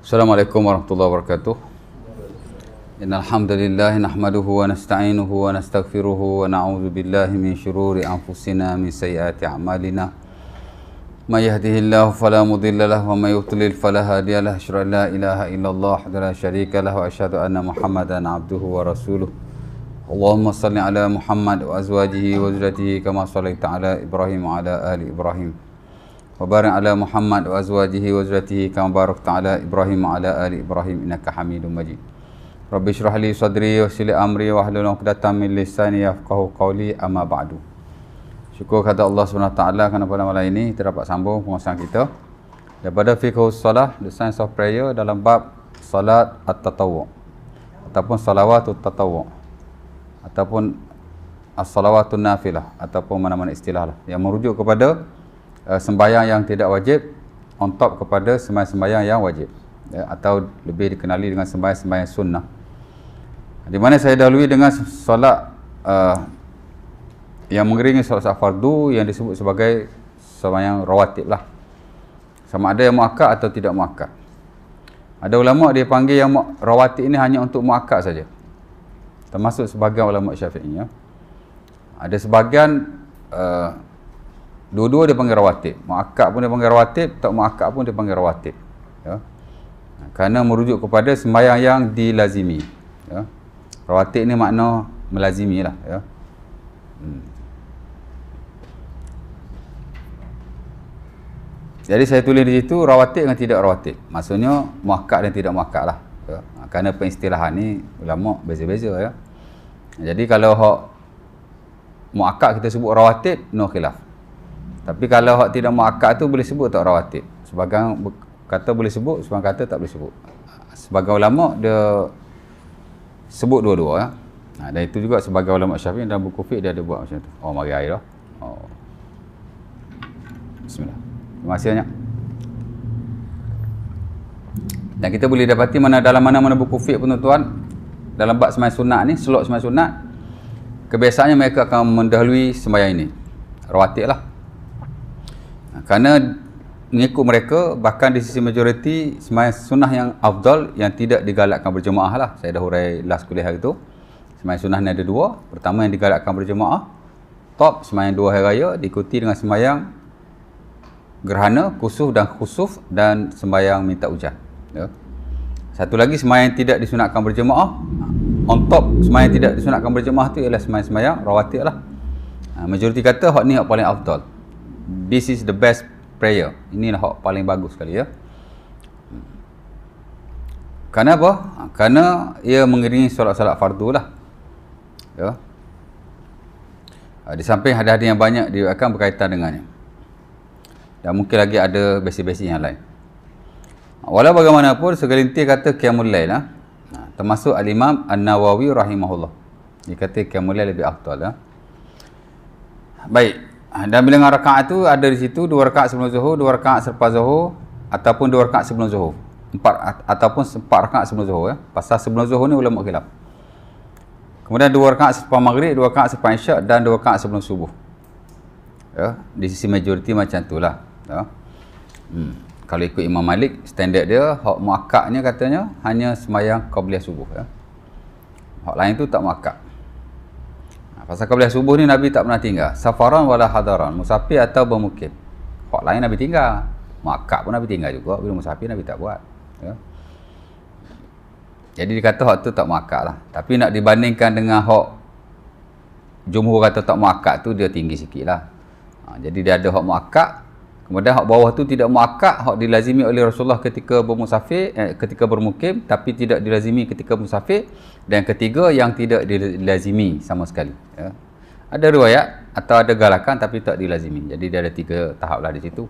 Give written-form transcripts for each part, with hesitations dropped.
Assalamualaikum warahmatullahi wabarakatuh. Innal hamdalillah nahmaduhu wa nasta'inuhu wa nastaghfiruhu wa na'udzu billahi min shururi anfusina min sayyiati a'malina. May yahdihillahu fala mudilla lahu wa may yudlil fala hadiya lahu. Asyhadu an la ilaha illallah wa la syarika lahu wa asyhadu anna Muhammadan abduhu wa rasuluh. Allahumma shalli ala Muhammad wa azwajihi wa dzurriyyatihi kama shallaita ala Ibrahim wa ala ali Ibrahim. Wa barik ala Muhammad wa azwajihi wa dzurriyyatihi kama barakta ala Ibrahim wa ala ali Ibrahim innaka Hamidum Majid. Rabbi shrah li sadri wa yassir li amri wa hlul 'uqdatam min lisani yafqahu qawli, amma ba'du. Syukur kepada Allah Subhanahu wa taala kerana pada malam ini kita dapat sambung pengurusan kita daripada fiqhus salah, the science of prayer, dalam bab salat at-tatawwu ataupun salawatut tatawwu ataupun as-salawatun nafilah ataupun mana-mana istilah lah yang merujuk kepada sembahyang yang tidak wajib on top kepada sembahyang yang wajib, ya, atau lebih dikenali dengan sembahyang sunnah, di mana saya dahului dengan solat yang mengiringi solat fardu yang disebut sebagai sembahyang rawatib lah, sama ada yang muakkad atau tidak muakkad. Ada ulama dia panggil yang rawatib ini hanya untuk muakkad saja, termasuk sebahagian ulama Syafi'i, ya. Ada sebahagian dua-dua dia panggil rawatib. Muakkad pun dia panggil rawatib, tak muakkad pun dia panggil rawatib, ya. Kerana merujuk kepada sembahyang yang dilazimi, ya. Rawatib ni makna melazimi lah, ya. Jadi saya tulis di situ rawatib dan tidak rawatib. Maksudnya muakkad dan tidak muakkad lah, ya. Kerana pengistilahan ni ulama beza-beza, ya. Jadi kalau hak muakkad kita sebut rawatib, no khilaf. Tapi kalau hak tidak muakkad tu boleh sebut tak rawatib. Sebagian kata boleh sebut, sebagian kata tak boleh sebut. Sebagian ulama dia sebut dua-dua, ya. Dan itu juga sebagai ulama Syafi'i dalam buku fiqh dia ada buat macam tu. Oh, mari air dah. Oh. Bismillah. Terima kasih banyak. Dan kita boleh dapati dalam mana-mana buku fiqh pun tuan, dalam bab sembahyang sunat ni, slot sembahyang sunat, kebiasaannya mereka akan mendahului sembahyang ini. Rawatib lah. Kerana mengikut mereka, bahkan di sisi majoriti, sembahyang sunnah yang afdal, yang tidak digalakkan berjemaah lah. Saya dah hurai last kuliah hari tu. Sembahyang sunnah ni ada dua. Pertama yang digalakkan berjemaah, top sembahyang 2 hari raya, diikuti dengan sembahyang gerhana, kusuf dan khusuf, dan sembahyang minta hujan, ya. Satu lagi sembahyang tidak disunatkan berjemaah, on top sembahyang tidak disunatkan berjemaah tu ialah sembahyang rawatib lah. Majoriti kata hak ni hak paling afdal. This is the best prayer. Inilah hak paling bagus sekali, ya. Kerana apa? Kerana ia mengiringi solat-solat fardu lah, ya. Di samping hadis-hadis yang banyak dia akan berkaitan dengannya, dan mungkin lagi ada basic-basic yang lain. Walau bagaimanapun segelintir kata qiyamul lail, termasuk al-Imam An-Nawawi rahimahullah, dia kata qiyamul lail lebih afdal, ya. Baik. Dan bilangan rakaat tu ada di situ 2 rakaat sebelum zuhur, 2 rakaat selepas zuhur, ataupun 2 rakaat sebelum zuhur. 4 rakaat sebelum zuhur, ya. Pasal sebelum zuhur ni ulama khilaf. Kemudian 2 rakaat selepas maghrib, 2 rakaat selepas isyak, dan 2 rakaat sebelum subuh. Ya, di sisi majoriti macam itulah, ya. Kalau ikut Imam Malik, standard dia hak muakkadnya katanya hanya sembahyang qabliyah subuh, ya. Hak lain tu tak muakkad. Pasal qabliyah subuh ni Nabi tak pernah tinggal. Safaran wala hadaran, musafir atau bermukim. Hak lain Nabi tinggal. Muakkad pun Nabi tinggal juga. Bila musafir Nabi tak buat, ya. Jadi dikata hak tu tak muakkad lah. Tapi nak dibandingkan dengan hak jumhur kata tak muakkad tu, dia tinggi sikit lah. Jadi dia ada hak muakkad, kemudian hak bawah tu tidak muakkad, hak dilazimi oleh Rasulullah ketika bermusafir, ketika bermukim, tapi tidak dilazimi ketika musafir. Dan ketiga yang tidak dilazimi sama sekali, ya. Ada riwayat atau ada galakan tapi tak dilazimi. Jadi dia ada 3 tahap lah di situ.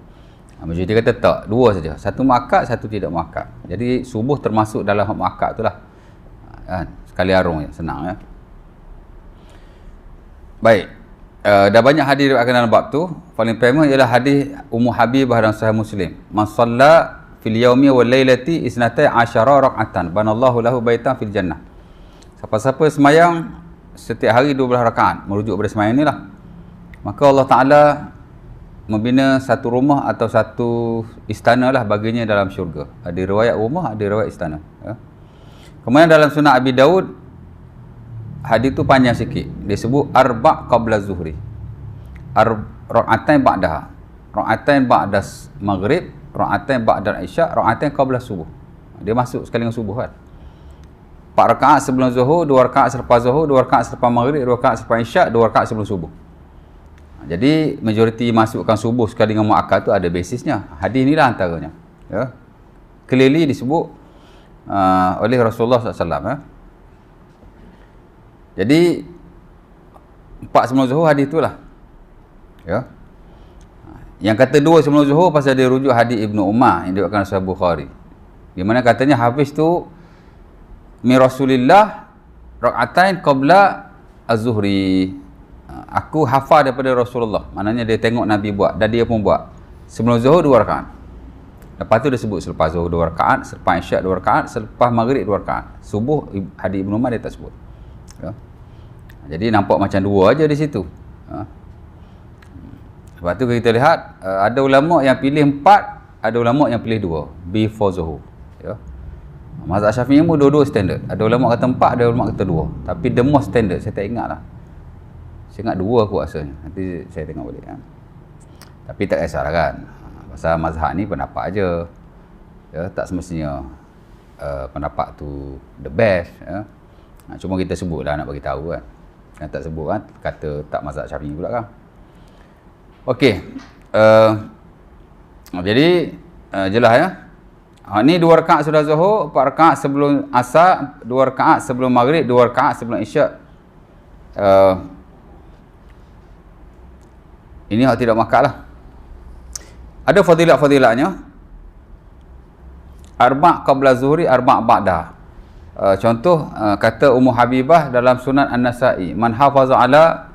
Majoriti kata tak, 2 saja. Satu muakkad, satu tidak muakkad. Jadi subuh termasuk dalam hak muakkad tu lah, sekali arung, ya. Senang, ya. Baik. Dah banyak hadis diriwayatkan dalam bab tu. Paling famous ialah hadis Ummu Habibah dalam Sahih Muslim. Man shalla fil yaumi wal lailati isnatai asyara rak'atan banallahu lahu baitan fil jannah. Siapa-siapa semayang setiap hari 12 rakaat, merujuk pada semayang ni lah, maka Allah Ta'ala membina satu rumah atau satu istana lah baginya dalam syurga. Ada riwayat rumah, ada riwayat istana. Ya. Kemudian dalam Sunan Abi Daud, hadis tu panjang sikit. Dia sebut arba' qabla zuhri. Ra'atain ba'daha. Ra'atain ba'da maghrib, ra'atain ba'da isya', ra'atain qabla subuh. Dia masuk sekali dengan subuh kan. 4 rakaat sebelum zuhur, 2 rakaat selepas zuhur, 2 rakaat selepas maghrib, 2 rakaat selepas isya', 2 rakaat sebelum subuh. Jadi majoriti masukkan subuh sekali dengan muakkad tu ada basisnya. Hadis inilah antaranya. Ya. Clearly disebut oleh Rasulullah SAW. Ya. Jadi 4 sebelum zuhur hadis itulah. Ya. Yang kata 2 sebelum zuhur pasal dia rujuk hadis Ibnu Umar yang diriwayatkan Sahih Bukhari. Di mana katanya habis tu mi Rasulillah rakaatain qabla az-zuhri. Aku hafal daripada Rasulullah. Maknanya dia tengok Nabi buat dan dia pun buat. Sebelum zuhur 2 rakaat. Lepas tu dia sebut selepas zuhur 2 rakaat, selepas isyak 2 rakaat, selepas maghrib 2 rakaat. Subuh hadis Ibnu Umar dia tak sebut. Ya. Jadi nampak macam 2 aja di situ. Ha. Lepas tu kita lihat ada ulama yang pilih 4, ada ulama yang pilih 2 before zuhur. Ya. Mazhab Syafi'i pun dua-dua standard. Ada ulama kata 4, ada ulama kata 2. Tapi the most standard saya tak ingat lah. Saya ingat 2 aku rasanya. Nanti saya tengok balik. Ya. Tapi tak kisahlah kan. Pasal mazhab ni pendapat aja. Ya, tak semestinya pendapat tu the best. Ya. Cuma kita sebut lah nak bagi tahu kan. Yang tak sebut kan kata tak mazhab Syafi'i pula kan. Okey. Jadi jelas ya. Ni 2 rakaat sudah zuhur, 4 rakaat sebelum asar, 2 rakaat sebelum maghrib, 2 rakaat sebelum isyak. Ini hak tidak makak lah. Ada fadilat-fadilatnya. Arba' qabla zuhri, arba' ba'da. Contoh kata Ummu Habibah dalam Sunan An-Nasa'i, man hafaza ala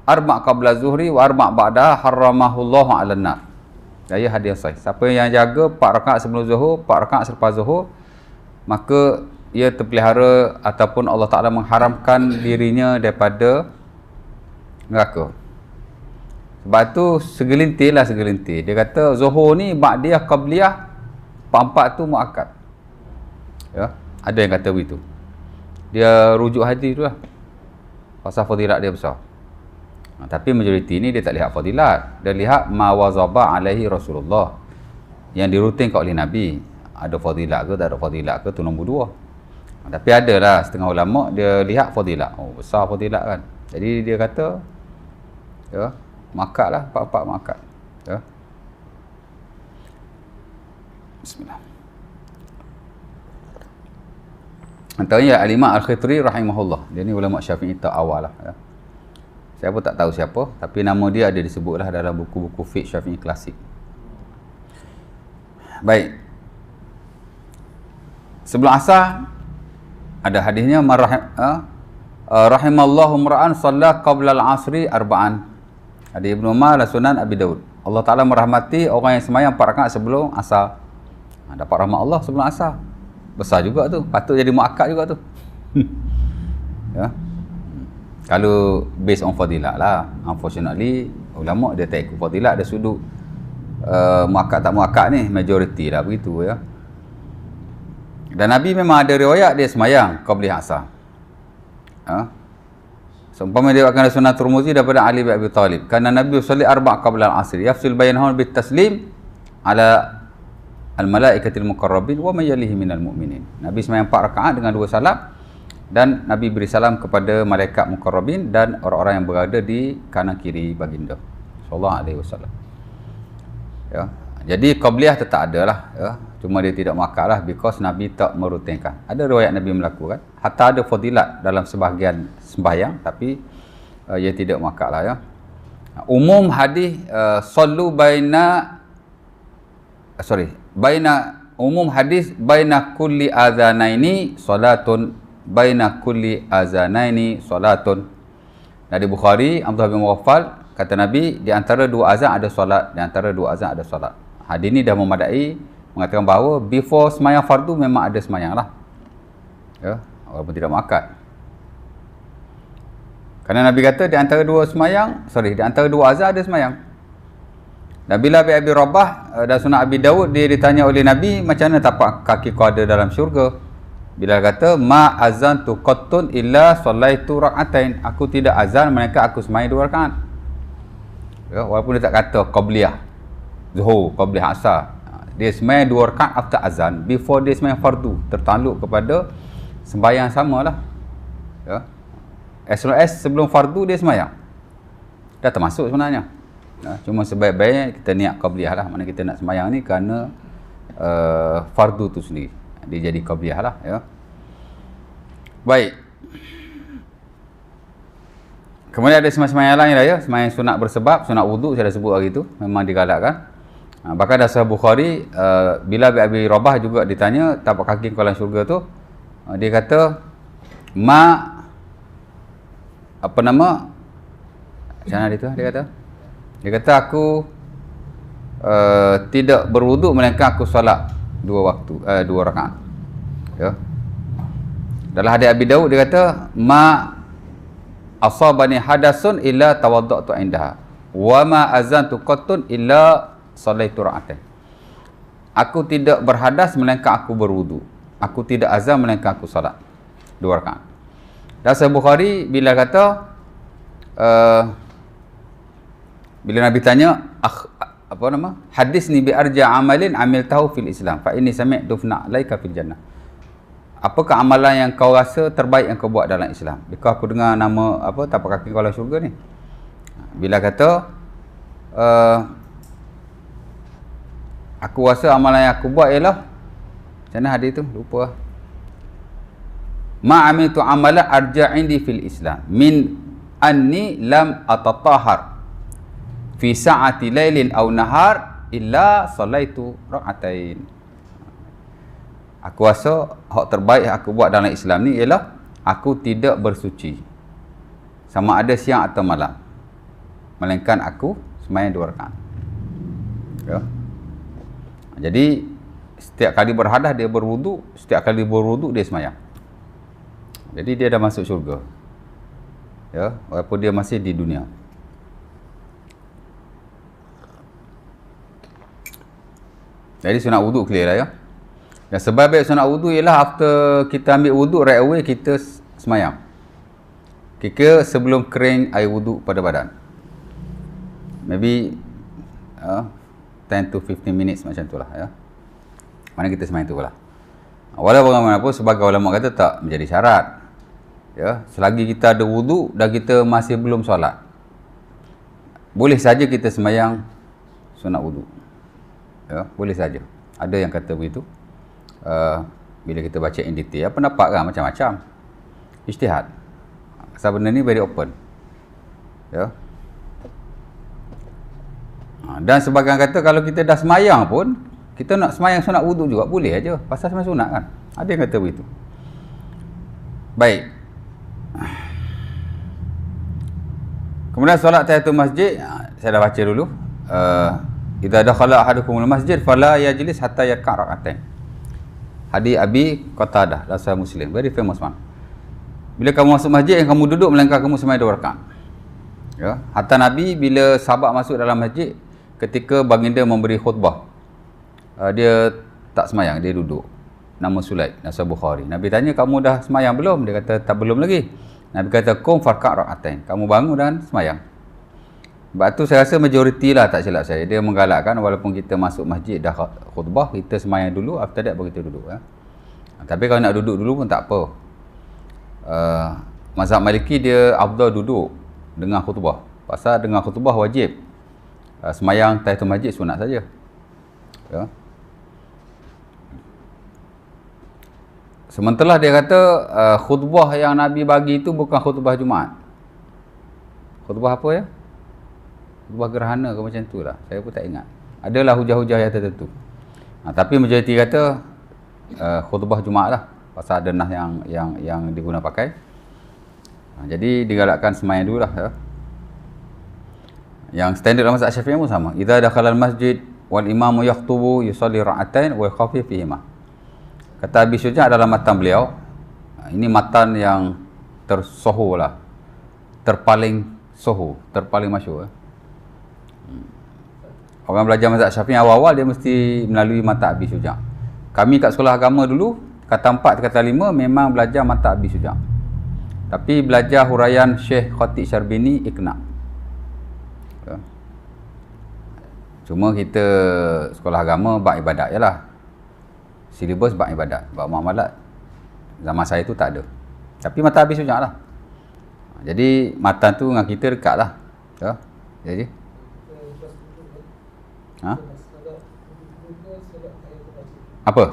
arba' qabla zuhri wa arba' ba'da harramahullahu 'alan nar. Gaya hadis sahih. Siapa yang jaga 4 rakaat sebelum zuhur, 4 rakaat selepas zuhur, maka ia terpelihara ataupun Allah Ta'ala mengharamkan dirinya daripada neraka. Sebab tu segelintir lah segelintir. Dia kata zuhur ni ba'diyah qabliyah, 4 tu muakkad. Ya, ada yang kata begitu. Dia rujuk hadis tu lah. Pasal fadilat dia besar. Tapi majoriti ni dia tak lihat fadilat. Dia lihat ma wazaba alaihi Rasulullah. Yang dirutinkan oleh Nabi. Ada fadilat ke, tak ada fadilat ke, tu nombor 2. Tapi ada lah setengah ulama dia lihat fadilat. Oh, besar fadilat kan. Jadi dia kata ya, makad lah, 4 makad. Ya. Bismillah. Antaranya Al-Imam Al-Khitri rahimahullah. Dia ni ulama Syafi'i awal lah. Ya. Saya pun tak tahu siapa, tapi nama dia ada disebutlah dalam buku-buku fiqh Syafi'i klasik. Baik. Sebelum asar ada hadisnya rahimallahu imra'an shalla qabla al-'asri arba'an. Ada Ibnu Umar dan Sunan Abi Daud. Allah Ta'ala merahmati orang yang sembahyang 4 rakaat sebelum asar. Dapat rahmat Allah sebelum asar. Besar juga tu. Patut jadi muakkad juga tu. Ya. Kalau based on fadilat lah. Unfortunately, ulama dia tak ikut fadilat. Dia sudut muakkad tak muakkad ni. Majority lah begitu ya. Dan Nabi memang ada riwayat dia sembahyang qabliyah asar. Ha? Seumpama dia akan Sunan Tirmizi daripada Ali bin Abi Talib. Karena Nabi salli arba' qabla al-'asr. Yafsil bainahum bit taslim ala al-malaikatil muqarrabin wa may yalihi minal mu'minin. Nabi sembahyang 4 rakaat dengan 2 salam dan Nabi beri salam kepada malaikat muqarrabin dan orang-orang yang berada di kanan kiri baginda sallallahu alaihi wasallam. Ya. Jadi qabliyah tetap ada lah ya. Cuma dia tidak muakkad lah because Nabi tak merutinkan. Ada riwayat Nabi melakukan. Hatta ada fadilat dalam sebahagian sembahyang tapi ia tidak muakkad lah ya. Umum hadis sallu umum hadis baina kulli azanaini salatun, baina kulli azanaini salatun. Dari Bukhari, Abdullah bin Mughaffal kata Nabi, di antara 2 azan ada solat, di antara 2 azan ada solat. Hadis ni dah memadai mengatakan bahawa before sembahyang fardu memang ada sembahyang lah. Ya, walaupun tidak muakkad. Kerana Nabi kata di antara dua azan ada semayang. Dan bila Abi Rabah dan Sunan Abi Dawud, dia ditanya oleh Nabi, macam mana tapak kaki kau ada dalam syurga? Bila kata, ma azantu qattun illa sallaitu rak'atain. Aku tidak azan melainkan aku sembahyang 2 rakaat. Ya, walaupun dia tak kata qabliyah, zuhur, qabliyah asar. Dia sembahyang 2 rakaat after azan, before dia sembahyang fardu, tertakluk kepada sembahyang samalah. Ya. As long as sebelum fardu dia sembahyang, dah termasuk sebenarnya. Ya, cuma sebaik-baiknya kita niat qabliyah lah. Mana kita nak sembahyang ni kerana fardu tu sendiri, dia jadi qabliyah lah. Ya. Baik. Kemudian ada sembahyang lain lah ya, sembahyang sunat bersebab, sunat wuduk saya dah sebut hari tu, memang digalakkan. Bahkan dalam Sahih Bukhari, bila Abi Rabah juga ditanya tapak kaki kau dalam syurga tu, dia kata apa nama, macam mana dia kata aku tidak berwuduk melainkan aku solat 2 rakaat. Ya. Dalam hadis Abi Daud dia kata ma asabani hadasun illa tawaddatu indaha wa ma azantu qattun illa sallaitu rak'atain. Aku tidak berhadas melainkan aku berwuduk. Aku tidak azan melainkan aku solat 2 rakaat. Dan Sahih Bukhari bila kata bila Nabi tanya hadisni bi arja amalin amiltahu fil Islam fa inni sami'tu dufna laika fil jannah. Apakah amalan yang kau rasa terbaik yang kau buat dalam Islam? Bila aku dengar nama tapak kaki kau dalam syurga ni. Bila kata aku rasa amalan yang aku buat ialah, macam mana hadis tu? Lupa. Ma amiltu amalan arja indi fil Islam min anni lam atatahhar fi sa'ati lailin aw nahar illa sallaitu rak'atain. Aku rasa hak terbaik yang aku buat dalam Islam ni ialah aku tidak bersuci sama ada siang atau malam, melainkan aku sembahyang 2 rakaat. Ya. Jadi setiap kali berhadas dia berwuduk, setiap kali berwuduk dia sembahyang. Jadi dia dah masuk syurga. Ya, walaupun dia masih di dunia. Jadi sunat wuduk clear lah ya. Dan sebab baik sunat wuduk ialah after kita ambil wuduk right away kita semayang. Kira sebelum kering air wuduk pada badan. Maybe 10 to 15 minutes macam tu lah ya. Mana kita semayang tu lah. Walau bagaimanapun sebagai ulama kata tak menjadi syarat. Ya, selagi kita ada wuduk dan kita masih belum solat, boleh saja kita semayang sunat wuduk. Ya, boleh saja. Ada yang kata begitu. Bila kita baca in detail, pendapat kan macam-macam. Ijtihad. Asal benda ni very open. Ya. Dan sebagian kata kalau kita dah semayang pun, kita nak semayang sunat wuduk juga boleh aja. Pasal semayang sunat kan. Ada yang kata begitu. Baik. Kemudian solat tahiyatul masjid, saya dah baca dulu. Idza dakhala ahadukumul masjid fala yajlis hatta yarka' rak'atain. Hadis Abi Qatadah dalam Sahih Muslim, very famous one. Bila kamu masuk masjid, kamu duduk melainkan kamu sembahyang 2 rakaat. Ya, hatta Nabi bila sahabat masuk dalam masjid ketika baginda memberi khutbah, dia tak sembahyang, dia duduk. Nama Sulaid, Sahih Bukhari. Nabi tanya, kamu dah sembahyang belum? Dia kata, tak, belum lagi. Nabi kata, qum farka' rak'atain. Kamu bangun dan sembahyang. Sebab tu saya rasa majoriti lah, tak silap saya, dia menggalakkan walaupun kita masuk masjid dah khutbah, kita sembahyang dulu, after that baru kita duduk ya. Tapi kalau nak duduk dulu pun tak apa. Mazhab Maliki dia afdal duduk dengar khutbah. Pasal dengar khutbah wajib. Sembahyang tahiyatul masjid sunat saja. Ya. Sementara dia kata khutbah yang Nabi bagi itu bukan khutbah Jumaat. Khutbah apa ya? Khutbah gerhana ke macam tu lah. Saya pun tak ingat. Adalah hujah-hujah yang tertentu. Tapi majoriti kata khutbah Jumaat lah. Pasal ada nas yang diguna pakai. Jadi digalakkan sembahyang dulu lah ya. Yang standard dalam mazhab Syafi'i pun sama. Idza dakhala al-masjid wal imamu yakhutubu yusalli rak'atain wa yakhafi fihima. Kata Abi Syuja' dalam matan beliau, ini matan yang tersohor lah, terpaling soho, terpaling masyhur. Orang belajar mazhab Syafi'i awal-awal dia mesti melalui mata Abi Syuja'. Kami kat sekolah agama dulu, kata 4 kata 5 memang belajar mata Abi Syuja'. Tapi belajar huraian Syekh Khatib Syarbini Iqna'. Ya. Cuma kita sekolah agama bab ibadat je lah. Silibus bab ibadat, bab muamalat. Zaman saya tu tak ada. Tapi mata Abi Syuja' lah. Jadi matan tu dengan kita dekat lah. Ya. Jadi ha? Apa?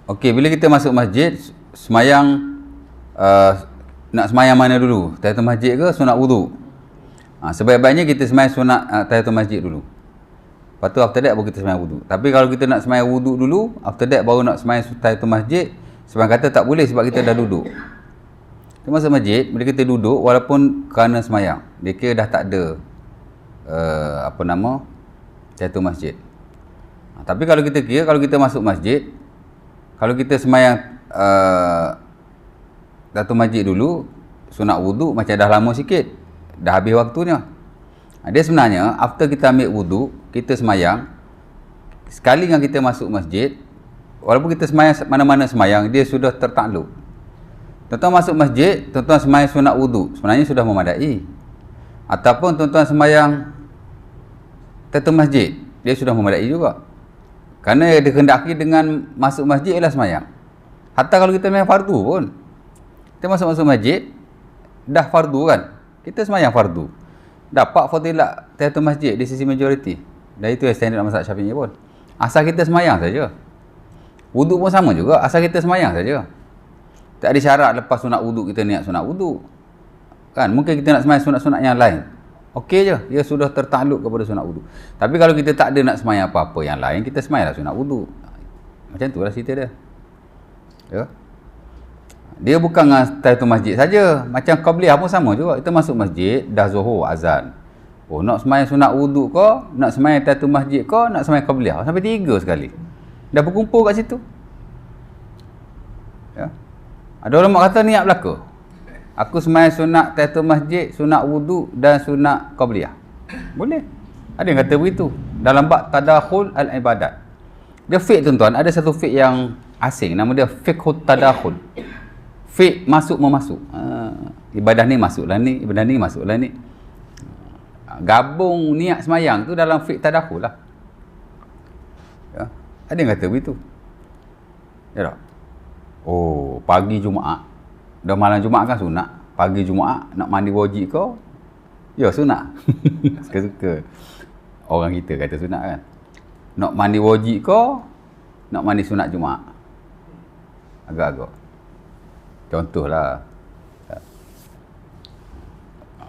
Okey, bila kita masuk masjid, semayang nak semayang mana dulu? Tahiyatul masjid ke sunat wudu? Sebaik-baiknya kita semayang sunat tahiyatul masjid dulu. Lepas tu after that baru kita semayang wudu. Tapi kalau kita nak semayang wudu dulu, after that baru nak semayang tahiyatul masjid, sebab kata tak boleh sebab kita dah duduk. Kita masuk masjid, bila kita duduk, walaupun kerana semayang, dia kira dah tak ada tahiyatul masjid. Tapi kalau kita kira, kalau kita masuk masjid, kalau kita semayang tahiyatul masjid dulu, sunat wudu macam dah lama sikit, dah habis waktunya. Dia sebenarnya, after kita ambil wudu, kita semayang, sekali yang kita masuk masjid, walaupun kita semayang mana-mana semayang, dia sudah tertakluk. Tuan-tuan masuk masjid, tuan-tuan semayang sunat wudu, sebenarnya sudah memadai. Ataupun tuan-tuan semayang tahiyatul masjid, dia sudah memadai juga. Kerana dikehendaki dengan masuk masjid ialah semayang. Hatta kalau kita semayang fardu pun, kita masuk masjid, dah fardu kan, kita semayang fardu, dapat fadilat tahiyatul masjid di sisi majoriti. Dan itu standard mazhab Syafi'i pun. Asal kita semayang saja. Wudu pun sama juga, asal kita semayang saja. Tak ada syarat lepas sunat wudu kita niat sunat wudu. Kan, mungkin kita nak semayang sunat-sunat yang lain. Okey je, dia sudah tertakluk kepada sunat wudu. Tapi kalau kita tak ada nak semayang apa-apa yang lain, kita semayanglah sunat wudu. Macam itulah cerita dia. Ya. Dia bukan dengan tahiyatul masjid saja. Macam qabliyah pun sama juga. Kita masuk masjid, dah zuhur, azan. Oh, nak semayang sunat wudu ke, nak semayang tahiyatul masjid ke, nak semayang qabliyah. Sampai 3 sekali. Dah berkumpul kat situ. Ya. Ada ulama kata niat belaka. Aku semayang sunat tahiyatul masjid, sunat wudu dan sunat qabliyah. Boleh. Ada yang kata begitu. Dalam bab tadakhul al-ibadat. Dia fiqh tuan-tuan, ada satu fiqh yang asing, nama dia fiqhut tadakhul. Fiqh masuk memasuk. Ibadah ni masuklah ni, ibadah ni masuklah ni. Gabung niat semayang tu dalam fiqh tadakhul lah. Ya. Ada yang kata begitu. Ya tak? Oh, pagi Jumaat. Dah malam Jumaat kan sunat. Pagi Jumaat nak mandi wajib kau? Ya, sunat. Suka-suka. Orang kita kata sunat kan. Nak mandi wajib kau? Nak mandi sunat Jumaat? Agak-agak. Contohlah.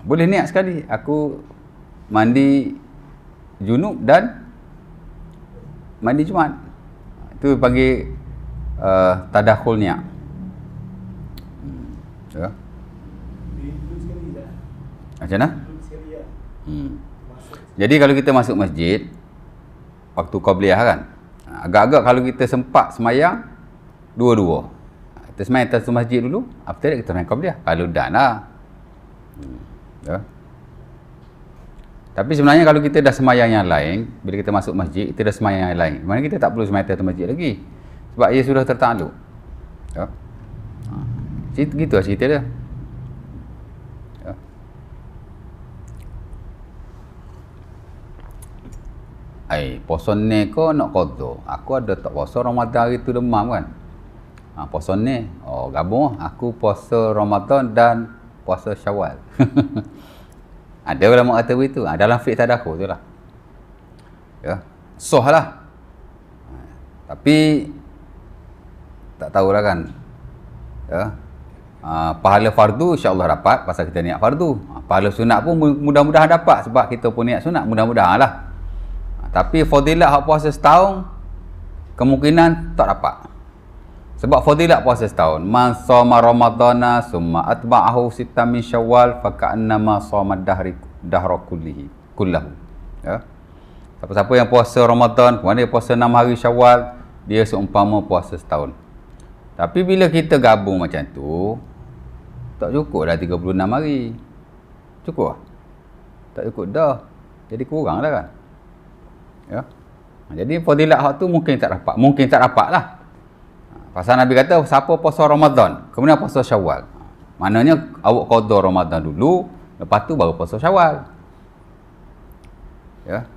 Boleh niat sekali. Aku mandi junub dan mandi Jumaat. Itu panggil tadakhul niat. Ya. Macam mana? Jadi kalau kita masuk masjid waktu qabliyah kan, agak-agak kalau kita sempat semayang dua-dua, kita semayang tahiyatul masjid dulu, after that kita semayang qabliyah kalau dah lah. Ya. Tapi sebenarnya kalau kita dah semayang yang lain, bila kita masuk masjid, kita dah semayang yang lain, mana kita tak perlu semayang tahiyatul masjid lagi, sebab ia sudah tertakluk. Ya. Gitu lah cerita dia. Ya. Puasa ni kau nak qada. Aku ada tak puasa Ramadan hari tu demam kan. Puasa ni, gabung aku puasa Ramadan dan puasa Syawal. Ada ulama kata begitu. Dalam fiqh tadakhul tu lah. Ya. Sah lah. Tapi tak tahulah kan. Ya. Pahala fardu insya-Allah dapat pasal kita niat fardu. Pahala sunat pun mudah-mudahan dapat sebab kita pun niat sunat, mudah-mudahan lah. Tapi fadilat hak puasa setahun kemungkinan tak dapat. Sebab fadilat puasa setahun, man shoma ramadhana summa atba'ahu sittan min syawal fa ka'annama shoma dahra kullahu. Ya. Siapa-siapa yang puasa Ramadan, kemudian dia puasa 6 hari Syawal, dia seumpama puasa setahun. Tapi bila kita gabung macam tu, tak cukup dah 36 hari. Cukup lah? Tak cukup dah. Jadi kurang dah kan? Ya. Jadi fadilat hak tu mungkin tak dapat. Mungkin tak dapat lah. Pasal Nabi kata, siapa puasa Ramadan, kemudian puasa Syawal. Maknanya, awak qada Ramadan dulu, lepas tu baru puasa Syawal. Ya.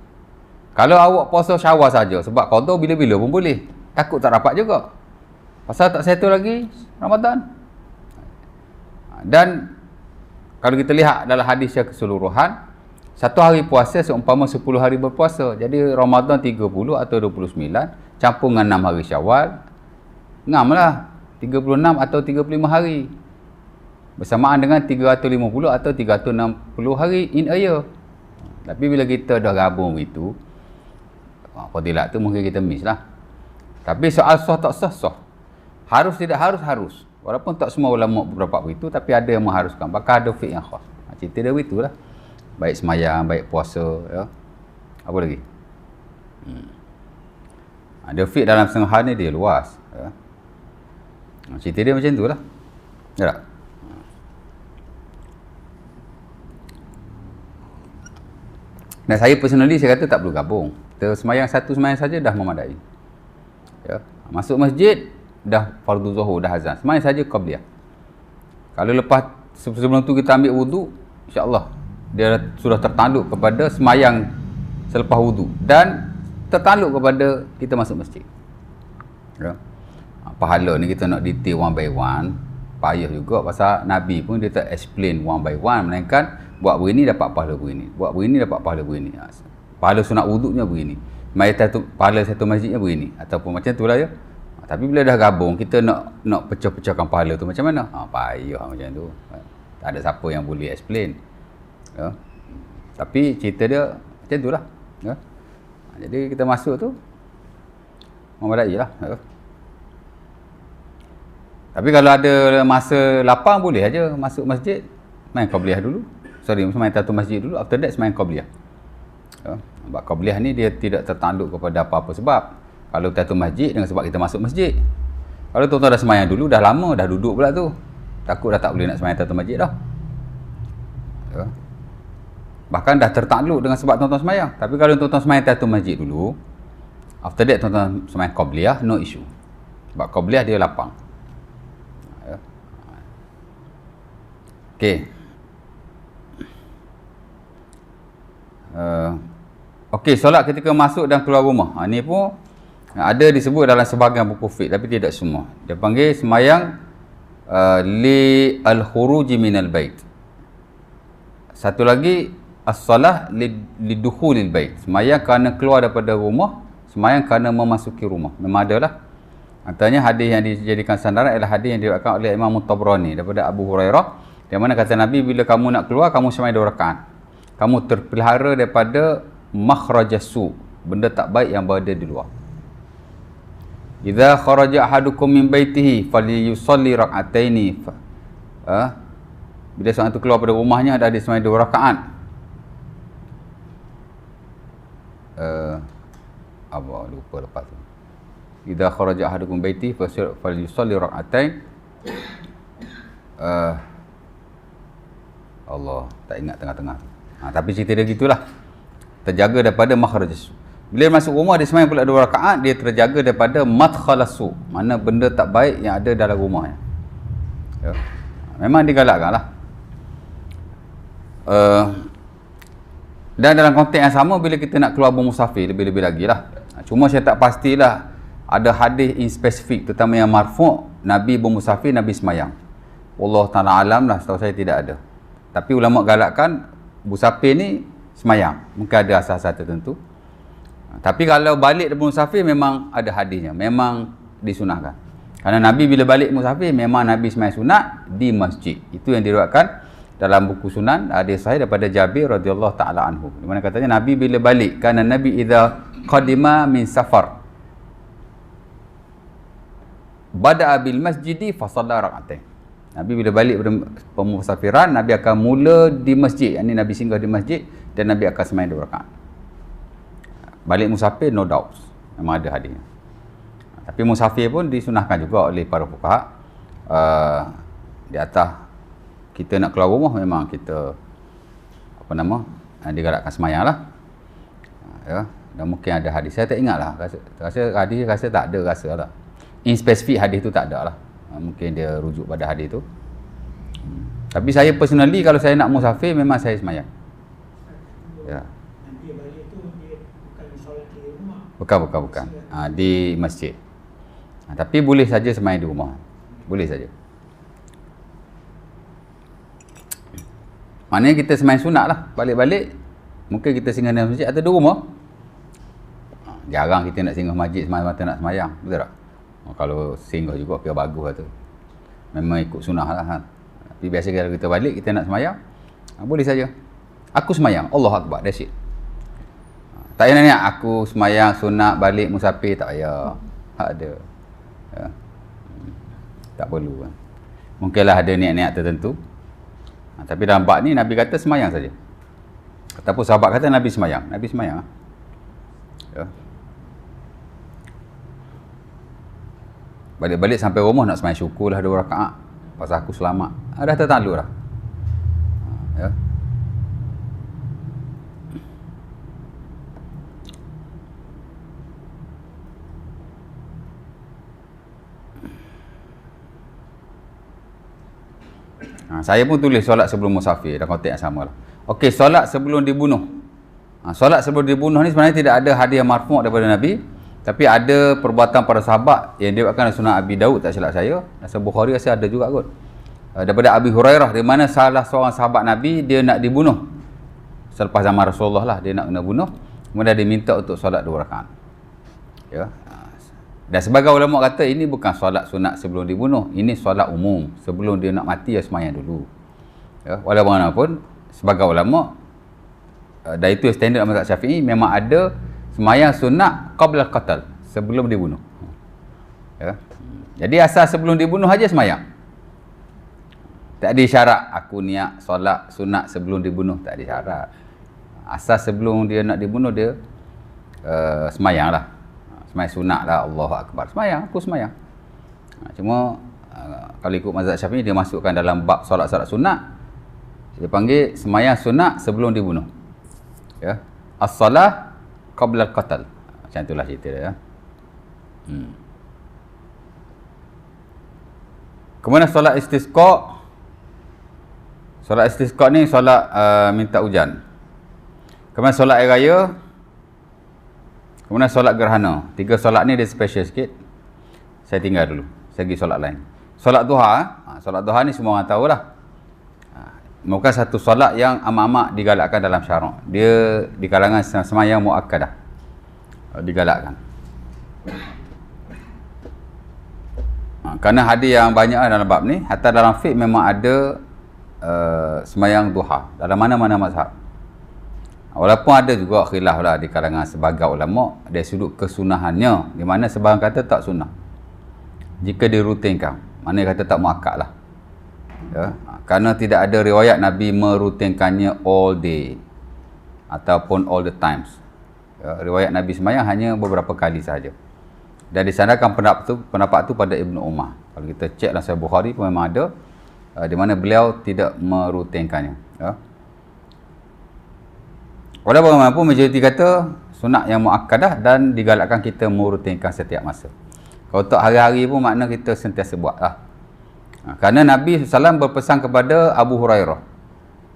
Kalau awak puasa Syawal saja, sebab qada bila-bila pun boleh. Takut tak dapat juga. Pasal tak settle lagi Ramadan. Dan kalau kita lihat dalam hadis yang keseluruhan, satu hari puasa seumpama 10 hari berpuasa. Jadi Ramadan 30 atau 29 campur dengan 6 hari Syawal, ngam lah 36 atau 35 hari. Bersamaan dengan 350 atau 360 hari in a year. Tapi bila kita dah gabung itu, fadilat tu mungkin kita miss lah. Tapi soal sah tak sah, sah. Harus tidak harus, harus. Walaupun tak semua ulama berpendapat begitu, tapi ada yang mengharuskan. Bahkan ada fiqh yang khas. Cerita dia begitu lah. Baik semayang, baik puasa. Ya. Apa lagi? Ada fiqh dalam setengah hari ni dia luas. Ya. Cerita dia macam tu lah. Ya tak? Dan saya personally, saya kata tak perlu gabung. Kita semayang satu semayang saja dah memadai. Ya. Masuk masjid, dah fardu zuhur, dah azan. Semayang saja qabliyah. Kalau lepas, sebelum tu kita ambil wudu, insyaAllah, dia sudah tertanduk kepada semayang selepas wudu. Dan tertanduk kepada kita masuk masjid. Ya. Pahala ni kita nak detail one by one, payah juga pasal Nabi pun dia tak explain one by one, melainkan buat begini dapat pahala begini, buat begini dapat pahala begini. Pahala sunat wuduknya begini, pahala satu masjidnya begini, ataupun macam tu lah ya. Tapi bila dah gabung, kita nak pecah-pecahkan pahala tu macam mana? Payah macam tu. Tak ada siapa yang boleh explain. Ya. Tapi cerita dia macam tu lah. Ya. Jadi kita masuk tu memadai lah. Ya. Tapi kalau ada masa lapang, boleh aja masuk masjid, main qabliyah dulu. Main tahiyatul masjid dulu, after that main qabliyah. Ya. Sebab qabliyah ni dia tidak tertanduk kepada apa-apa sebab. Kalau tahiyatul masjid dengan sebab kita masuk masjid. Kalau tuan-tuan dah semayang dulu, dah lama, dah duduk pula tu. Takut dah tak boleh nak semayang tahiyatul masjid dah. Ya. Bahkan dah tertakluk dengan sebab tuan-tuan semayang. Tapi kalau tuan-tuan semayang tahiyatul masjid dulu, after that tuan-tuan semayang qabliyah, no issue. Sebab qabliyah dia lapang. Ya. Okey. Okey, solat ketika masuk dan keluar rumah. Ini pun ada disebut dalam sebahagian buku fiqh, tapi tidak semua. Dia panggil semayang li al-khuruji minal bait. Satu lagi, as-salah li dukhulil bait. Semayang kerana keluar daripada rumah, semayang kerana memasuki rumah. Memang ada lah. Antaranya hadis yang dijadikan sandaran adalah hadis yang diriwayatkan oleh Imam Tabrani daripada Abu Hurairah, yang mana kata Nabi, bila kamu nak keluar, kamu semayang 2 rakaat. Kamu terpelihara daripada makhrajasu, benda tak baik yang berada di luar. Idza kharaja ahadukum min baitihi falyusalli rak'ataini. Bila seorang itu keluar dari rumahnya, dah ada semayang 2 rakaat. Apa lupa lepas tu. Idza kharaja ahadukum baitihi falyusalli rak'atain. Allah, tak ingat tengah-tengah. Tapi cerita dia gitulah. Terjaga daripada makhraj. Bila masuk rumah, dia semayang pula 2 rakaat, dia terjaga daripada madkhalasu, mana benda tak baik yang ada dalam rumahnya. Ya. Memang digalakkan lah. Dan dalam konteks yang sama, bila kita nak keluar bermusafir, lebih-lebih lagi lah. Cuma saya tak pastilah ada hadis in spesifik, terutama yang marfu', Nabi bermusafir, Nabi semayang. Allah Ta'ala alam lah, setahu saya tidak ada. Tapi ulama galakkan musafir ni semayang. Mungkin ada asas-asas tertentu. Tapi kalau balik dari musafir, memang ada hadisnya, memang disunahkan. Kerana Nabi bila balik musafir, memang Nabi semayang sunat di masjid. Itu yang diriwayatkan dalam buku Sunan, hadis sahih daripada Jabir radhiyallahu taala anhu. Di mana katanya Nabi bila balik, kerana Nabi idza qadima min safar bada'a bil masjidi fa shalla rak'atain. Nabi bila balik dari pemusafiran, Nabi akan mula di masjid. Ini Nabi singgah di masjid dan Nabi akan semayang 2 rakaat. Balik musafir no doubt memang ada hadisnya. Tapi musafir pun disunahkan juga oleh para fuqaha. Di atas kita nak keluar rumah memang kita digalakkan semayang lah. Ya, dan mungkin ada hadis. Saya tak ingat lah. Rasa hadis tak ada rasa lah. In spesifik hadis tu tak ada lah. Mungkin dia rujuk pada hadis tu. Tapi saya personally kalau saya nak musafir memang saya semayang. Ya. Nanti balik tu dia bukan solat di rumah. Bukan. Di masjid. Tapi boleh saja semayang di rumah. Boleh saja. Maknanya kita semayang sunat lah. Balik-balik mungkin kita singgah dalam masjid atau di rumah. Jarang kita nak singgah masjid semata-mata nak semayang. Betul tak? Kalau singgah juga kira bagus lah tu. Memang ikut sunnah lah. Tapi biasa kalau kita balik kita nak semayang, boleh saja. Aku semayang, Allah Akbar, that's it. Tak payah niat aku semayang sunat balik musafir, tak payah. Tak ada. Ya. Tak perlu kan. Mungkinlah ada niat-niat tertentu. Tapi dalam bab ni Nabi kata semayang saja. Ataupun sahabat kata Nabi semayang. Nabi semayang. Ya. Balik-balik sampai rumah nak semayang syukur lah 2 rakaat. Pasal aku selamat. Dah tertakluk dah. Ya. Saya pun tulis solat sebelum musafir dalam konteks yang sama lah. Okey, solat sebelum dibunuh. Solat sebelum dibunuh ni sebenarnya tidak ada hadis marfu' daripada Nabi. Tapi ada perbuatan para sahabat yang diriwayatkan Sunan Abi Daud, tak silap saya. Nasab Bukhari rasa ada juga kot. Daripada Abi Hurairah, di mana salah seorang sahabat Nabi dia nak dibunuh. Selepas zaman Rasulullah lah dia nak kena bunuh. Kemudian dia minta untuk solat 2 rakaat. Ya. Dan sebagai ulama kata ini bukan solat sunat sebelum dibunuh, ini solat umum. Sebelum dia nak mati dia semayang dulu. Ya. Walaupun bagaimanapun sebagai ulama dan itu standard mazhab Syafi'i, memang ada semayang sunat qabla al-qatl, sebelum dibunuh. Ya. Jadi asal sebelum dibunuh aja semayang. Tak ada syarat aku niat solat sunat sebelum dibunuh, tak ada syarat. Asal sebelum dia nak dibunuh dia semayang lah. Semayang sunat lah, Allahu Akbar. Semayang, aku semayang. Cuma kalau ikut mazhab Syafi'i dia masukkan dalam bab solat-solat sunat, dia panggil semayang sunat sebelum dibunuh. Ya. As-salah qabla al-qatl. Macam itulah cerita dia. Kemudian solat istisqa. Solat istisqa ni solat minta hujan. Kemudian solat air raya. Kemudian solat gerhana. 3 solat ni dia special sikit. Saya tinggal dulu. Saya pergi solat lain. Solat duha. Solat duha ni semua orang tahulah. Bukan satu solat yang amat-amat digalakkan dalam syarak. Dia di kalangan semayang muakkadah. Digalakkan. Kerana hadis yang banyak dalam bab ni, hatta dalam fiqh memang ada semayang duha dalam mana-mana mazhab. Walaupun ada juga khilaf lah di kalangan sebagai ulama dari sudut kesunahannya, di mana sebahagian kata tak sunnah jika dirutinkan, mana kata tak muakkad lah. Ya, kerana tidak ada riwayat Nabi merutinkannya all day ataupun all the times. Ya, riwayat Nabi semayang hanya beberapa kali sahaja. Dan disandarkan pendapat tu pada Ibnu Umar. Kalau kita cek dalam Sahih Bukhari pun memang ada di mana beliau tidak merutinkannya. Ya. Walaupun bagaimanapun majoriti kata sunat yang muakkadah dan digalakkan kita merutinkan setiap masa. Kalau tak hari-hari pun makna kita sentiasa buat lah. Kerana Nabi SAW berpesan kepada Abu Hurairah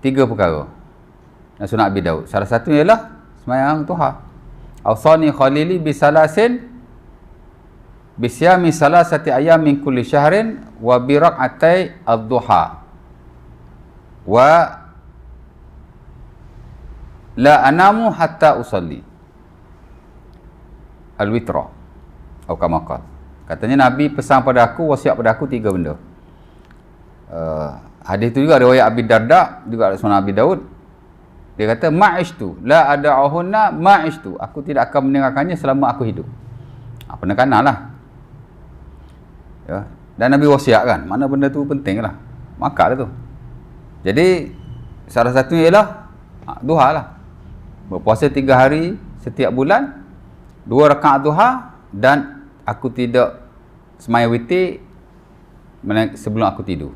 3 perkara dan Sunan Abi Daud. Salah satunya ialah semayang duha. Awsani khalili bisalasin bisyami salasati ayam min kulli syahrin wa biraqatai ad-duha wa la anamu hatta usalli al-witra atau kama qala. Katanya Nabi pesan pada aku, wasiat pada aku 3 benda. Hadis tu juga riwayat Abi Darda, juga Sunan Abi Daud. Dia kata ma'ishtu la ada'uhunna ma'ishtu, aku tidak akan meninggalkannya selama aku hidup. Penekanan lah. Ya. Dan Nabi wasiat kan, mana benda tu penting lah, maka lah tu. Jadi salah satunya ialah duha lah. Berpuasa 3 hari setiap bulan 2 rakaat duha dan aku tidak semaya witir sebelum aku tidur.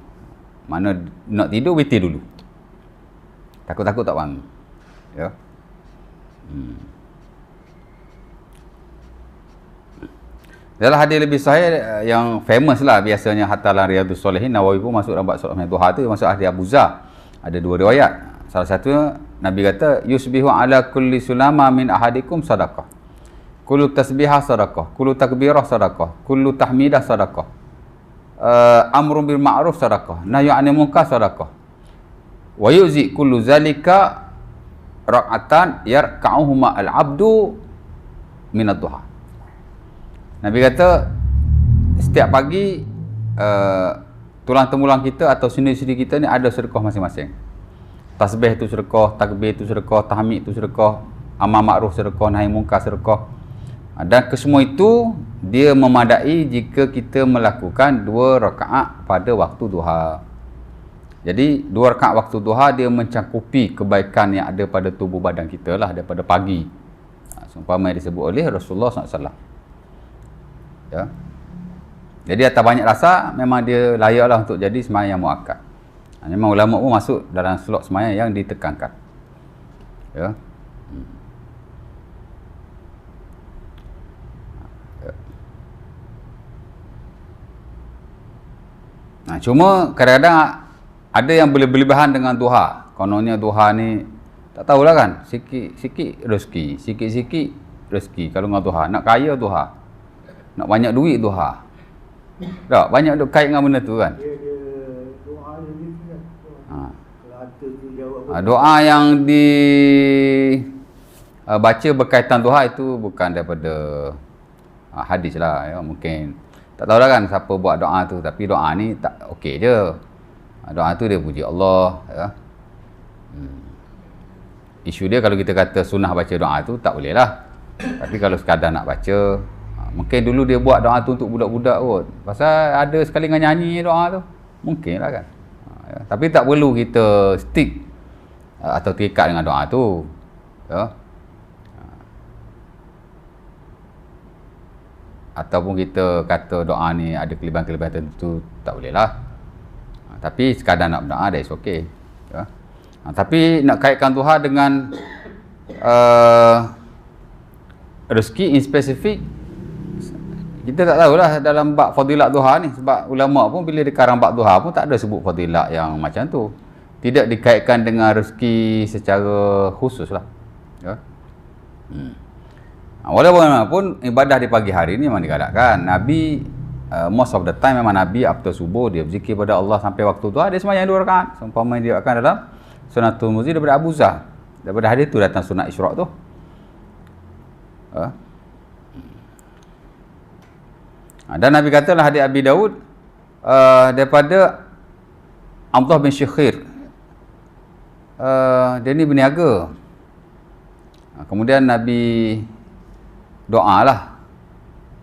Mana nak tidur, witir dulu. Takut-takut tak bangun. Ya. Dalam hadis lebih sahih yang famous lah biasanya hatalan Riyadhus Shalihin, Nawawi pun masuk dalam bab solat duha tu, masuk hadis Abu Zar. Ada 2 riwayat. Salah satunya Nabi kata yusbihu ala kulli sulama min ahadikum sadaqah. Kullu tasbihah sadaqah, kullu takbirah sadaqah, kullu tahmidah sadaqah. Amrun bil ma'ruf sadaqah, nahyu 'anil munkar sadaqah. Wa yuzi kullu zalika rak'atan yarka'uhuma al-'abdu min ad-duha. Nabi kata setiap pagi tulang temulang kita atau sendi-sendi kita ni ada sedekah masing-masing. Tasbih tu sedekah, takbir tu sedekah, tahmid tu sedekah, amar makruf sedekah, nahi munkar sedekah. Dan kesemua itu dia memadai jika kita melakukan 2 rakaat pada waktu duha. Jadi 2 rakaat waktu duha dia mencakupi kebaikan yang ada pada tubuh badan kita lah daripada pagi. Seumpama yang disebut oleh Rasulullah SAW. Ya. Jadi atas banyak rasa memang dia layaklah untuk jadi sembahyang muakkad. Memang ulama pun masuk dalam slot sembahyang yang ditekankan. Ya. Nah, cuma kadang-kadang ada yang berlebihan dengan duha. Kononnya duha ni tak tahulah kan, sikit-sikit rezeki, sikit-sikit rezeki kalau dengan duha. Nak kaya duha, nak banyak duit duha. Tak, banyak duk kait dengan benda tu kan. Dia doa dia gitu kan. Kalau harta tu jawab. Doa yang di baca berkaitan duha itu bukan daripada hadis lah ya, mungkin tak tahulah kan siapa buat doa tu, tapi doa ni tak okey je. Doa tu dia puji Allah ya. Isu dia kalau kita kata sunnah baca doa tu tak boleh lah. Tapi kalau sekadar nak baca, mungkin dulu dia buat doa tu untuk budak-budak kot. Pasal ada sekali dengan nyanyi doa tu. Mungkin lah kan. Ya. Tapi tak perlu kita stick atau terikat dengan doa tu. Ya. Ataupun kita kata doa ni ada kelebihan-kelebihan tertentu, tak boleh lah. Tapi sekadar nak berdoa, that is okay. Ya. Tapi nak kaitkan duha dengan rezeki in spesifik, kita tak tahulah dalam bab fadilat duha ni. Sebab ulama pun bila dikarang bab duha pun tak ada sebut fadilat yang macam tu. Tidak dikaitkan dengan rezeki secara khusus lah. Ya. Walaupun ibadah di pagi hari ni memang digalakkan. Nabi most of the time memang Nabi after subuh dia berzikir pada Allah sampai waktu duha dia sembahyang 2 rakaat. Seumpama dia akan dalam Sunatul Muzi daripada Abu Zar. Daripada hadis tu datang sunat Isyraq tu. Dan Nabi katalah hadis Abi Daud daripada Abdullah bin Syekhir. Dia ni berniaga. Kemudian Nabi doalah,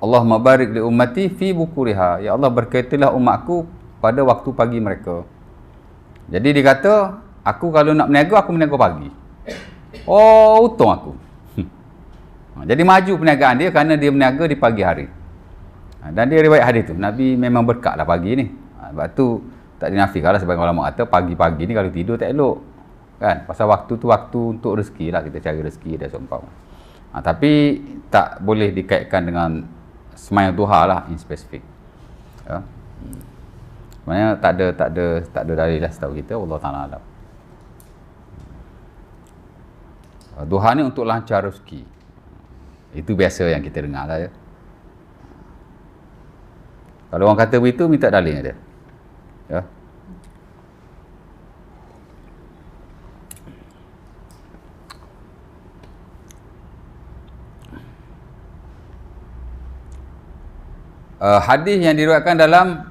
Allahumma barik li ummati fi bukuriha. Ya Allah, berkatilah umatku pada waktu pagi mereka. Jadi dia kata, aku kalau nak berniaga, aku berniaga pagi. Oh, untung aku. Jadi maju perniagaan dia kerana dia berniaga di pagi hari. Dan dia riwayat hadis tu, Nabi memang berkatlah pagi ni. Sebab tu tak dinafikan lah sebagian ulama kata pagi-pagi ni kalau tidur tak elok. Kan? Pasal waktu tu waktu untuk rezeki lah, kita cari rezeki dia seumpama. Tapi tak boleh dikaitkan dengan sembahyang duha lah in spesifik. Ya. Sebenarnya tak ada dalil lah setahu kita, Allah Taala alam. Duha ni untuk lancar rezeki. Itu biasa yang kita dengar lah ya. Kalau orang kata begitu, minta dalil dia. Ya. Hadis yang diriwayatkan dalam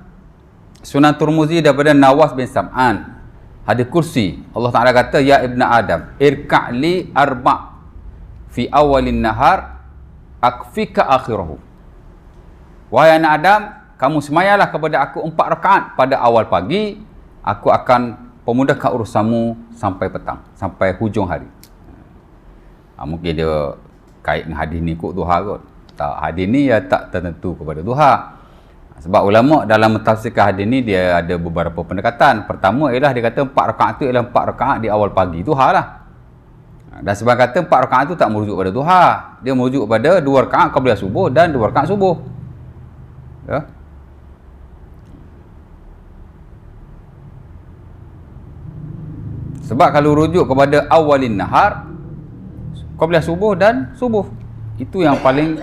Sunan Tirmizi daripada Nawas bin Sam'an, hadis kursi, Allah Ta'ala kata, ya ibna Adam, irka'li arba' fi awalin nahar akfika akhirahu. Wahai anak Adam, kamu semayalah kepada aku 4 rakaat pada awal pagi, aku akan pemudahkan urusanmu sampai petang, sampai hujung hari. Mungkin dia kait dengan hadis ni kot duha kot. Tak, hadis ni ya tak tertentu kepada duha. Sebab ulama dalam mentafsirkan hadis ni dia ada beberapa pendekatan. Pertama ialah dia kata 4 rakaat tu ialah 4 rakaat di awal pagi duha lah. Dan sebab kata 4 rakaat tu tak merujuk pada duha. Dia merujuk pada 2 rakaat qabliyah subuh dan 2 rakaat subuh. Ya. Sebab kalau rujuk kepada awalin nahar, qabliyah subuh dan subuh, itu yang paling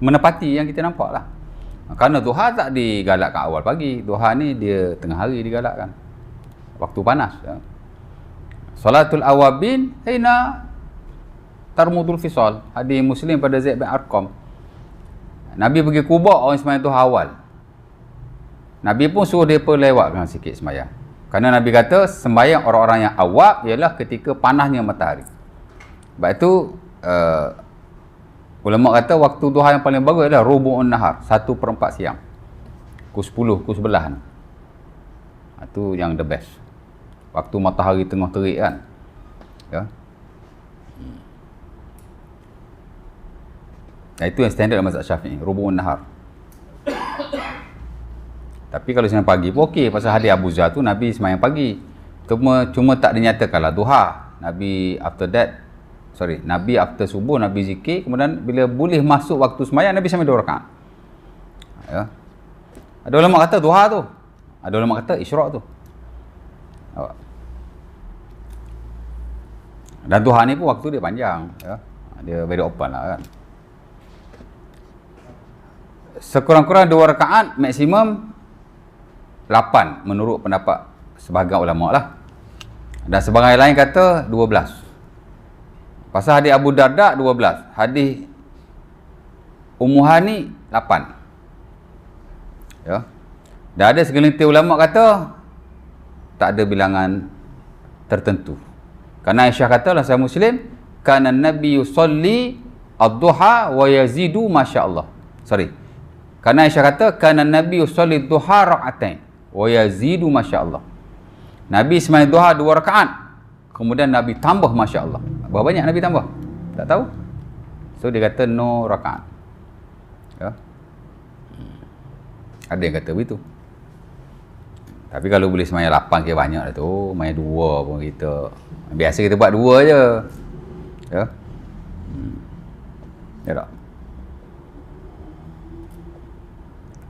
menepati yang kita nampak lah. Kerana duha tak digalakkan awal pagi. Duha ni dia tengah hari digalakkan, waktu panas. Ya. Salatul awabin hina tarmudul fisal. Hadis Muslim pada Zaid bin Arqam. Nabi pergi Kuba, orang sembahyang duha awal. Nabi pun suruh mereka lewatkan sikit sembahyang. Kerana Nabi kata sembahyang orang-orang yang awab ialah ketika panasnya matahari. Sebab itu ulama kata waktu duha yang paling bagus adalah rubu'un nahar, 1/4 siang. Pukul 10, pukul 11. Itu yang the best. Waktu matahari tengah terik kan. Ya. Nah, itu yang standard dalam mazhab Syafi'i, rubu'un nahar. Tapi kalau sembahyang pagi pun okey, pasal hadis Abu Zar tu Nabi sembahyang pagi. Cuma tak dinyatakanlah duha. Nabi after subuh Nabi zikir, kemudian bila boleh masuk waktu sembahyang Nabi sembahyang 2 rakaat. Ya. Ada ulama kata duha tu. Ada ulama kata isyraq tu. Dan duha ni pun waktu dia panjang, ya. Dia very open lah kan. Sekurang-kurang 2 rakaat, maksimum 8 menurut pendapat sebahagian ulama lah. Dan sebahagian lain kata 12. Pasal hadis Abu Darda 12, hadis Ummu Hani 8. Ya. Dan ada segelintir ulama kata tak ada bilangan tertentu. Kerana Aisyah kata dalam Sahih Muslim, kana Nabi yusalli ad-duha wa yazidu masya-Allah. Kerana Aisyah kata kana Nabi yusalli ad-duha rak'atain wa yazidu masya-Allah. Nabi sembahyang duha 2 rakaat. Kemudian Nabi tambah masya-Allah. Berapa banyak Nabi tambah? Tak tahu. So dia kata no rakaat. Ya. Ada yang kata begitu. Tapi kalau boleh sembahyang 8 kira banyak dah tu. Sembahyang 2 pun kita. Biasa kita buat 2 je. Ya. Ya tak?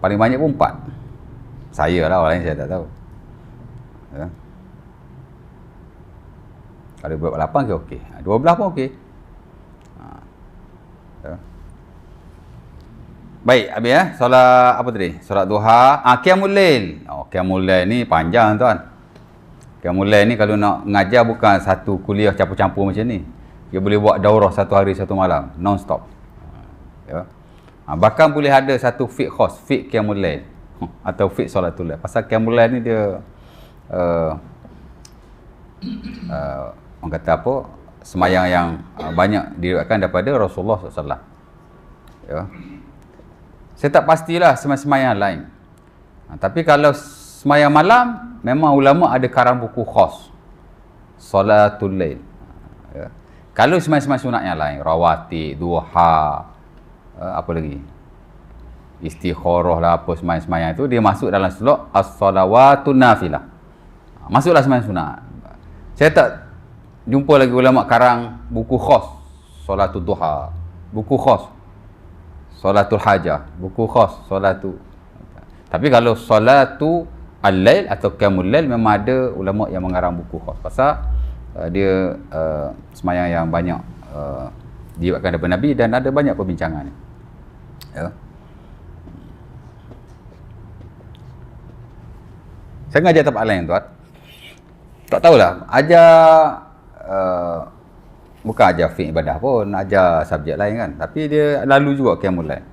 Paling banyak pun 4. Saya lah, orang lain saya tak tahu. Ya. Kalau buat 8 ke okey. 12 pun okey. Ya. Baik, habis ya. Solat apa tadi? Solat duha. Qiyamul lail. Qiyamul lail ni panjang tuan. Qiyamul lail ni kalau nak ngajar bukan satu kuliah campur-campur macam ni. Dia boleh buat daurah 1 hari 1 malam, non stop. Ya. Bahkan boleh ada satu fiqh khas, fiqh qiyamul lail atau fiqh solatul lail. Pasal qiyamul lail ni dia orang kata apa, semayang yang banyak diriwayatkan daripada Rasulullah SAW. Ya. Saya tak pastilah semayang lain. Tapi kalau semayang malam, memang ulama ada karang buku khas solatul lail. Ya. Kalau semayang sunat yang lain, rawatib, duha, apa lagi, istikharah lah, apa semayang itu, dia masuk dalam slot as-salawatun nafilah. Masuklah semayang sunat. Saya tak jumpa lagi ulama karang buku khas solatul duha, buku khas solatul hajah, buku khas solatu. Tapi kalau solatu al-lail atau qiyamul lail, memang ada ulama yang mengarang buku khas. Pasal dia semayang yang banyak diriwayatkan daripada Nabi dan ada banyak perbincangan. Ya. Saya ngajar tempat lain tuan. Tak tahulah, ajar bukan ajar fiqh ibadah pun, ajar subjek lain kan. Tapi dia lalu juga qiyamul lail.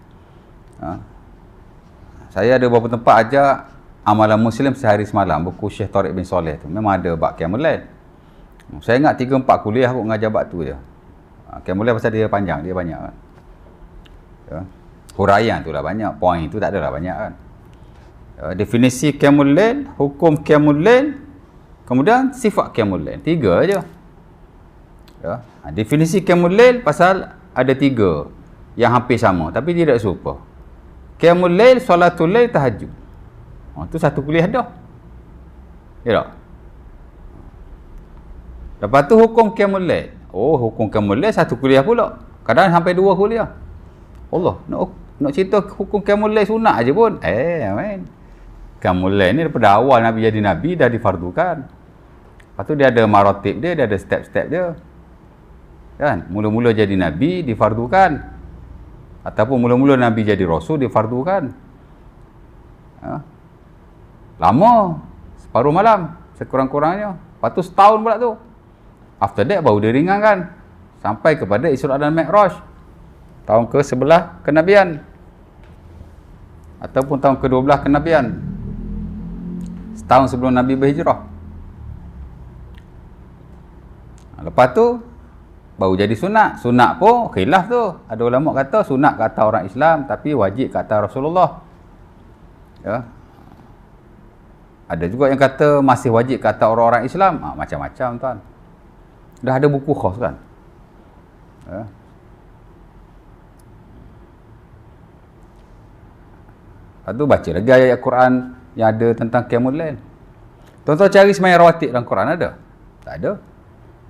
Saya ada beberapa tempat ajar amalan Muslim sehari semalam, buku Syekh Tariq bin Soleh tu. Memang ada bab qiyamul lail. Saya ingat 3-4 kuliah aku mengajar bab tu je. Qiyamul lail pasal dia panjang, dia banyak kan. Ya. Huraian tu lah banyak, poin tu tak adalah banyak kan. Definisi qiyamul lail, hukum qiyamul lail, kemudian sifat qiyamul lail. 3 aja. Ya. Definisi qiyamul lail pasal ada 3. yang hampir sama tapi tidak serupa. Qiyamul lail, solatul lail, tahajud. Tu satu kuliah dah. Ya tak? Lepas tu hukum qiyamul lail. Oh, hukum qiyamul lail satu kuliah pula. Kadang sampai 2 kuliah. Allah, nak cerita hukum qiyamul lail sunat aja pun. Man. Qiyamul lail ni daripada awal Nabi jadi Nabi dah difardukan. Lepas tu dia ada maratib dia ada step-step dia. Kan? Mula-mula jadi Nabi difardukan. Ataupun mula-mula Nabi jadi Rasul difardukan. Lama. Separuh malam. Sekurang-kurangnya. Lepas tu setahun pula tu. After that baru diringankan. Sampai kepada Isra dan Mi'raj. Tahun ke-11 kenabian. Ataupun tahun ke-12 kenabian. Setahun sebelum Nabi berhijrah. Lepas tu baru jadi sunat. Sunat pun khilaf tu. Ada ulama kata sunat kata orang Islam tapi wajib kata Rasulullah. Ya. Ada juga yang kata masih wajib kata orang-orang Islam. Macam-macam tuan. Dah ada buku khas kan. Ya. Lepas tu baca lagi ayat Quran yang ada tentang qiyamul lail. Tuan-tuan cari sembahyang rawatib dalam Quran ada? Tak ada.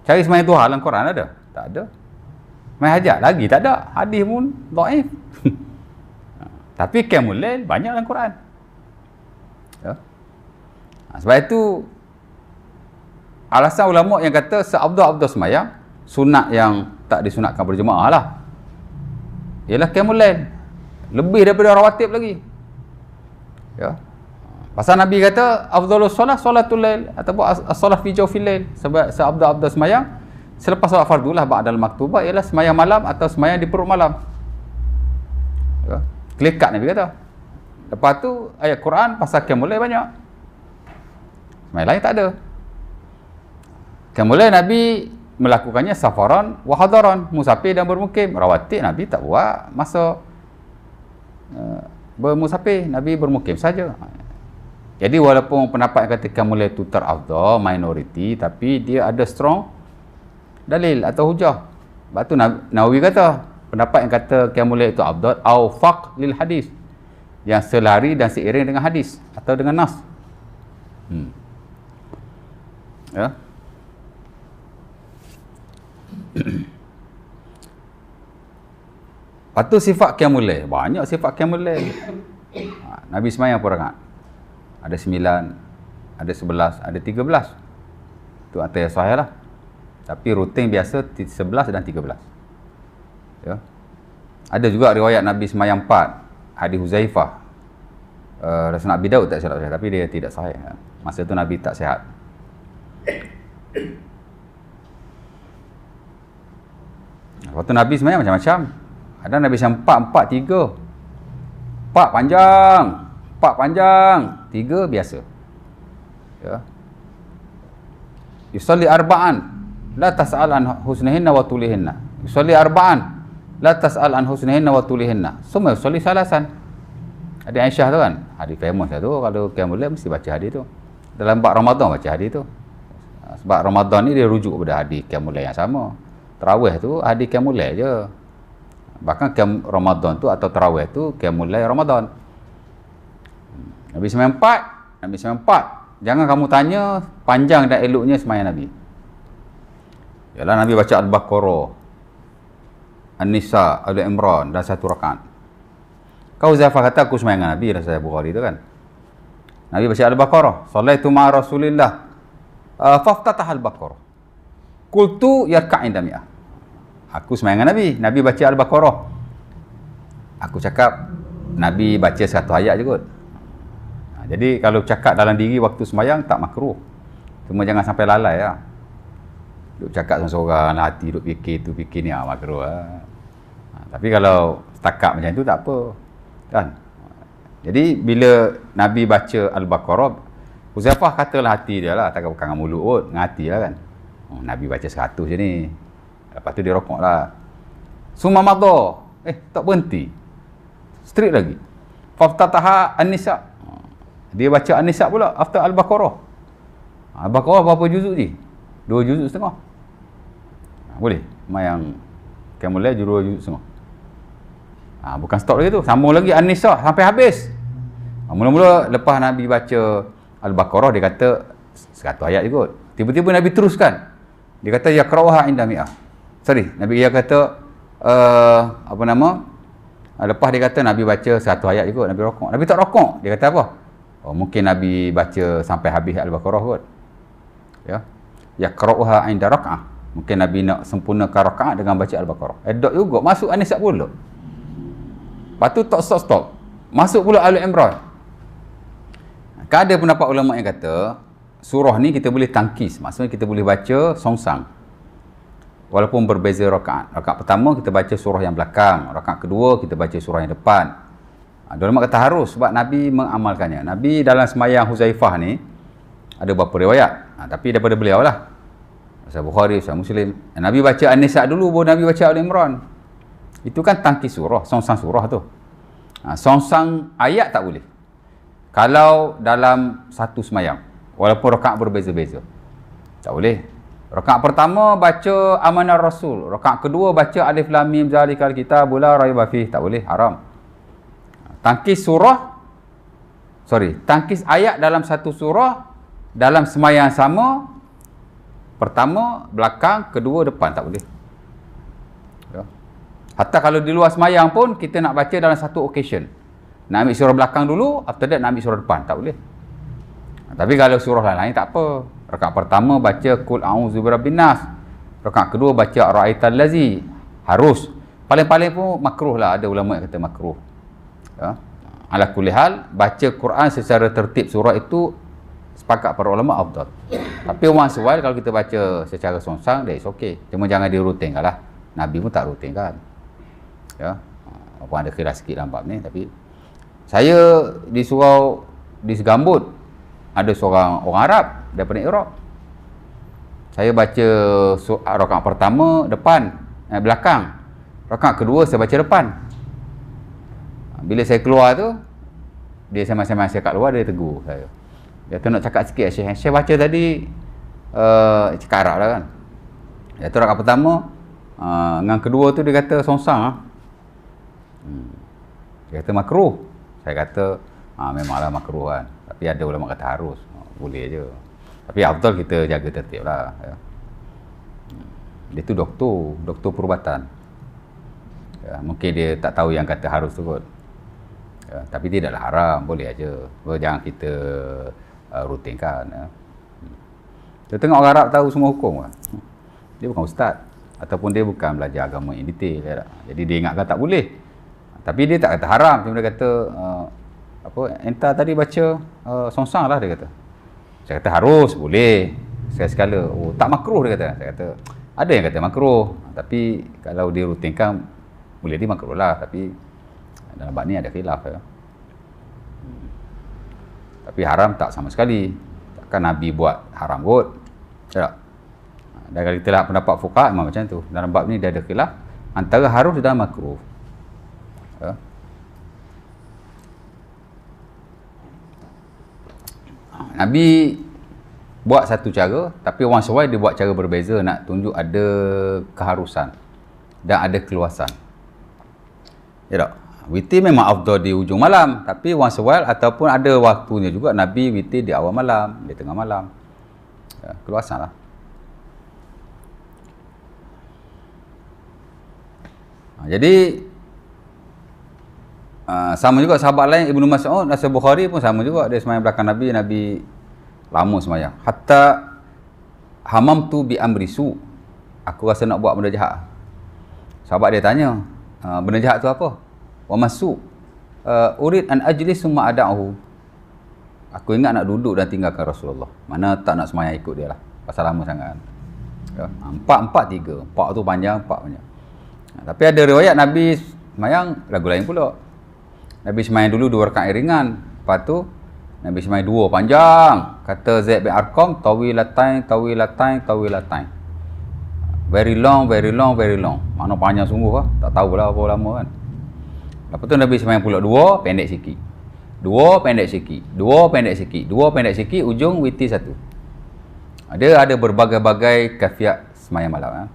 Cari sembahyang duha dalam Quran ada? Tak ada. Sembahyang hajat lagi tak ada. Hadis pun dhaif. Tapi qiyamul lail banyak dalam Quran. Ya. Sebab itu alasan ulama yang kata seabdul-abdul sembahyang sunat yang tak disunatkan berjemaah lah ialah qiyamul lail. Lebih daripada rawatib lagi. Ya. Pasal Nabi kata afdhalus solat solatul lail ataupun as-solat fi jawfil lail. Sebab seabdul-abdul sembahyang selepas solat fardu lah ba'dal maktubah ialah sembahyang malam atau sembahyang di perut malam. Ya. Clear-cut Nabi kata. Lepas tu ayat Quran pasal qiyamul lail banyak. Sembahyang lain tak ada. Qiyamul lail Nabi melakukannya safaran wa hadaran, musafir dan bermukim. Rawatib Nabi tak buat masa bermusafir, Nabi bermukim saja. Jadi walaupun pendapat yang kata qiyamul lail itu terafdal, minoriti, tapi dia ada strong dalil atau hujah. Sebab tu Nawawi kata pendapat yang kata qiyamul lail itu afdal awfaq lil hadis, yang selari dan seiring dengan hadis atau dengan nas. Ya. Lepas tu sifat qiyamul lail. Banyak sifat qiyamul lail. Nabi sembahyang apa rakaat? Ada 9, ada 11, ada 13. Itu atas yang sahih lah. Tapi rutin biasa 11 dan 13. Ya. Ada juga riwayat Nabi sembahyang 4. Hadis Huzaifah. Rasul Abi Daud tak silap saya, tapi dia tidak sahih. Masa tu Nabi tak sihat. Lepas tu Nabi sembahyang macam-macam. Ada Nabi sembahyang 4, 4, 3. 4 panjang, 4 panjang, 3 biasa. Ya. Yusalli arba'an, la tas'al an husnihinna wa tulihinna. Yusalli arba'an, la tas'al an husnihinna wa tulihinna. Semua yusalli salasan. Hadis Aisyah tu kan, hadis famous tu. Kalau qiyamul lail mesti baca hadis tu. Dalam bab Ramadan baca hadis tu. Sebab Ramadan ni dia rujuk kepada hadis qiyamul lail yang sama. Tarawih tu hadis qiyamul lail je. Bahkan Ramadan tu atau tarawih tu qiyamul lail Ramadan. Nabi sembahyang 4, Nabi sembahyang 4. Jangan kamu tanya panjang dan eloknya sembahyang Nabi. Yalah Nabi baca Al-Baqarah, An-Nisa, Al-Imran dan 1 rakaat. Kau Zafar kata aku sembahyang Nabi dalam Sahih Bukhari tu kan. Nabi baca Al-Baqarah, "Shallaitu ma'a Rasulillah." Faftatah Al-Baqarah. Qultu yarka' inda mi'ah. Aku sembahyang Nabi, Nabi baca Al-Baqarah. Aku cakap Nabi baca 1 ayat je kot. Jadi kalau cakap dalam diri waktu sembahyang tak makruh. Cuma jangan sampai lalai lah. Duk cakap seorang-seorang lah, hati duk fikir tu fikir ni makruh lah. Tapi kalau setakat macam tu tak apa. Kan? Jadi bila Nabi baca Al-Baqarah, Huzaifah katalah hati dia lah, takkan bukan dengan mulut kot, dengan hati lah kan. Nabi baca 100 je ni. Lepas tu dia rokok lah. Summa madha. Tak berhenti. Straight lagi. Faftataha An-Nisa. Dia baca An-Nisa pula after Al-Baqarah. Al-Baqarah berapa juzuk je? 2 juzuk setengah. Boleh? Yang qiyamul lail 2 juzuk setengah. Bukan stop lagi tu, sambung lagi An-Nisa sampai habis. Mula-mula lepas Nabi baca Al-Baqarah, dia kata 100 ayat je kot. Tiba-tiba Nabi teruskan. Dia kata yaqra'uha inda mi'ah. Nabi dia kata lepas dia kata Nabi baca 100 ayat je kot, Nabi rokok. Nabi tak rokok. Dia kata apa? Mungkin Nabi baca sampai habis Al-Baqarah kot. Ya. Yaqra'uha inda rak'ah. Mungkin Nabi nak sempurnakan rakaat dengan baca Al-Baqarah. Dok juga masuk An-Nisa pula. Lepas tu tak stop. Masuk pula Ali Imran. Kan ada pendapat ulama yang kata surah ni kita boleh tangkis, maksudnya kita boleh baca songsang walaupun berbeza rakaat. Rakaat pertama kita baca surah yang belakang, rakaat kedua kita baca surah yang depan. Ulama kata harus sebab Nabi mengamalkannya. Nabi dalam sembahyang Huzaifah ni ada beberapa riwayat, tapi daripada beliau lah, Sahih Bukhari, Sahih Muslim, Nabi baca An-Nisa dulu baru Nabi baca Ali Imran. Itu kan tangkis surah, songsang surah tu. Songsang ayat tak boleh kalau dalam satu sembahyang, walaupun rakaat berbeza-beza. Tak boleh. Rakaat pertama baca Amanah Rasul, rakaat kedua baca Alif Lam Mim Zalikal Kitabul La Raiba Fihi, tak boleh, haram. Tangkis ayat dalam satu surah dalam sembahyang sama, pertama belakang, kedua depan, tak boleh. Ya. Hatta kalau di luar sembahyang pun kita nak baca dalam satu occasion. Nak ambil surah belakang dulu, after that nak ambil surah depan, tak boleh. Tapi kalau surah lain tak apa. Rakaat pertama baca Qul a'udzu birabbin nas. Rakaat kedua baca Ara'aital lazi. Harus. Paling-paling pun makruh lah, ada ulama yang kata makruh. Ya. Ala kulli hal, baca Quran secara tertib surah itu sepakat para ulama afdal. Tapi once a while kalau kita baca secara songsang, that is okay. Cuma jangan dirutinkan lah. Nabi pun tak rutinkan. Ya. Walaupun ada khilaf sikit dalam bab ni, tapi saya di surau di Segambut ada seorang orang Arab daripada Iraq. Saya baca rakaat pertama belakang. Rakaat kedua saya baca depan. Bila saya keluar tu, dia sama-sama saya kat luar, dia tegur saya. Dia tu nak cakap sikit, Syekh baca tadi cakap Arab lah kan. Dia tu rakaat pertama, dengan kedua tu dia kata songsang. Dia kata makruh. Saya kata memanglah makruh kan. Tapi ada ulama kata harus. Boleh je. Tapi afdal kita jaga tertib lah. Ya. Dia tu doktor perubatan. Ya, mungkin dia tak tahu yang kata harus tu kot. Ya, tapi tidaklah haram, boleh aja. Jangan kita rutinkan. Ya. Kita tengok orang Arab tahu semua hukum kan. Dia bukan ustaz. Ataupun dia bukan belajar agama yang detail. Ya. Jadi dia ingatkan tak boleh. Tapi dia tak kata haram, cuma dia kata entah tadi baca songsang lah, dia kata. Saya kata harus, boleh sekali-sekala. Tak makruh, dia kata. Saya kata ada yang kata makruh, tapi kalau dia rutinkan boleh dia makruh lah. Tapi dalam bab ni ada khilaf ya. Tapi haram tak sama sekali. Takkan Nabi buat haram kot. Tak? Dan kalau kita lihat pendapat fuqaha memang macam tu. Dalam bab ni dia ada khilaf antara harus dan makruh. Ya. Nabi buat satu cara, tapi orang sesuai dia buat cara berbeza, nak tunjuk ada keharusan dan ada keluasan. Ya tak? Witir memang afdal di hujung malam, tapi orang sesuai ataupun ada waktunya juga Nabi witir di awal malam, di tengah malam. Ya, keluasan lah. Jadi sama juga sahabat lain, Ibnu Mas'ud, Sahih Bukhari pun sama juga. Dia sembahyang belakang Nabi, Nabi lama sembahyang. Hatta hamamtu bi amri su. Aku rasa nak buat benda jahat. Sahabat dia tanya, benda jahat tu apa? Wa masu. Urid an ajlis summa ada'uhu. Aku ingat nak duduk dan tinggalkan Rasulullah. Mana tak nak sembahyang ikut dia lah. Pasal lama sangat. Ya, 4-4-3. 4 tu panjang, 4 panjang. Tapi ada riwayat Nabi sembahyang lagu lain pula. Nabi sembahyang dulu 2 rakaat ringan. Lepas tu Nabi sembahyang 2 panjang. Kata Zaid bin Arqam, tawilatain. Very long. Mana panjang sungguh lah. Tak tahulah berapa lama kan. Lepas tu Nabi sembahyang pula 2, pendek sikit. 2 pendek sikit, ujung witir 1. Ada berbagai-bagai kafiat sembahyang malam.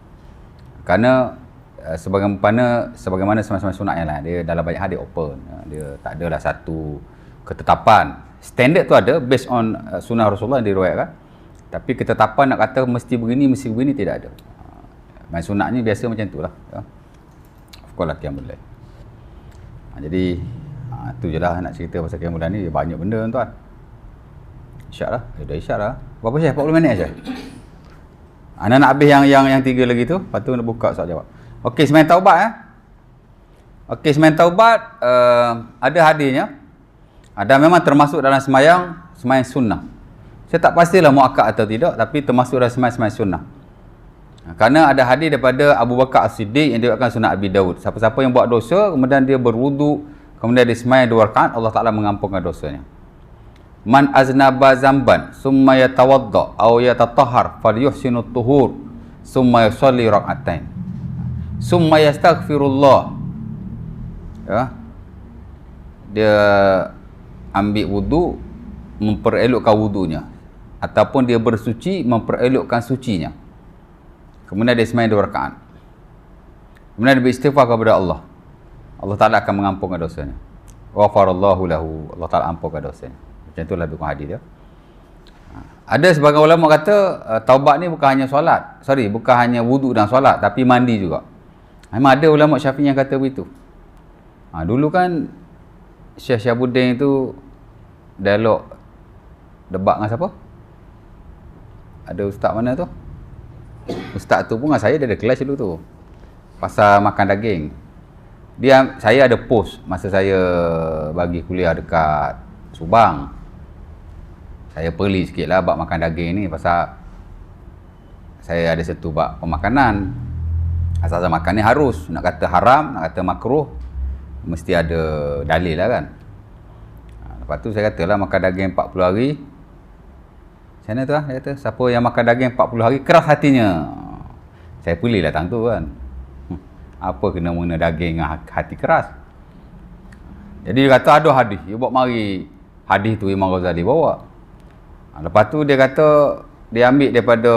Kerana sebagaimana semasa sunat yang lain, dia dalam banyak hal dia open. Dia tak adalah satu ketetapan. Standard tu ada based on sunnah Rasulullah yang diriwayatkan. Tapi ketetapan nak kata mesti begini tidak ada. Main sunat ni biasa macam tu lah. Afqal qiyamul lail. Jadi tu je lah nak cerita pasal qiyamul lail ni. Banyak benda tuan. Isyak lah. Dah isyak lah. Berapa Syekh? 40 minit Syekh? Anda nak habis yang 3 lagi tu. Lepas tu nak buka soal jawab. Okey, sembahyang taubat Okey, sembahyang taubat ada hadirnya. Dan memang termasuk dalam sembahyang sunnah. Saya tak pastilah muakkad atau tidak, tapi termasuk dalam sembahyang sunnah. Kerana ada hadis daripada Abu Bakar As-Siddiq yang diriwayatkan Sunan Abi Daud. Siapa-siapa yang buat dosa, kemudian dia berwuduk, kemudian dia sembahyang 2 rakaat, Allah Taala mengampunkan dosanya. Man aznaba zamban summa yatawadda aw yatatahhar falyuhsinu tuhur summa yusalli rak'atain summa yastaghfirullah. Dia ambil wuduk, memperelokkan wudunya, ataupun dia bersuci, memperelokkan sucinya, kemudian dia sembahyang 2 rakaat, kemudian dia beristighfar kepada Allah, Allah Ta'ala akan mengampunkan dosanya. Ghafarallahu lahu, Allah Ta'ala ampunkan dosanya. Macam itulah lebih kurang hadis dia. Ada sebagian ulama kata taubat ni bukan hanya solat, bukan hanya wuduk dan solat, tapi mandi juga. Memang ada ulama Syafi'i yang kata begitu. Dulu kan Syekh Syahabuddin tu dialog debat dengan siapa? Ada ustaz mana tu? Ustaz tu pun dengan saya, dia ada kelas dulu tu pasal makan daging. Saya ada post masa saya bagi kuliah dekat Subang. Saya perli sikit lah bab makan daging ni, pasal saya ada satu bab pemakanan. Asal-asal makan ni harus, nak kata haram, nak kata makruh, mesti ada dalil lah kan. Lepas tu saya kata lah makan daging 40 hari. Macam mana tu lah? Saya kata, siapa yang makan daging 40 hari keras hatinya. Saya pilih lah tang tu kan. Apa kena mengena daging dengan hati keras. Jadi dia kata ada hadis. Dia buat mari hadis tu Imam Ghazali bawa. Lepas tu dia kata dia ambil daripada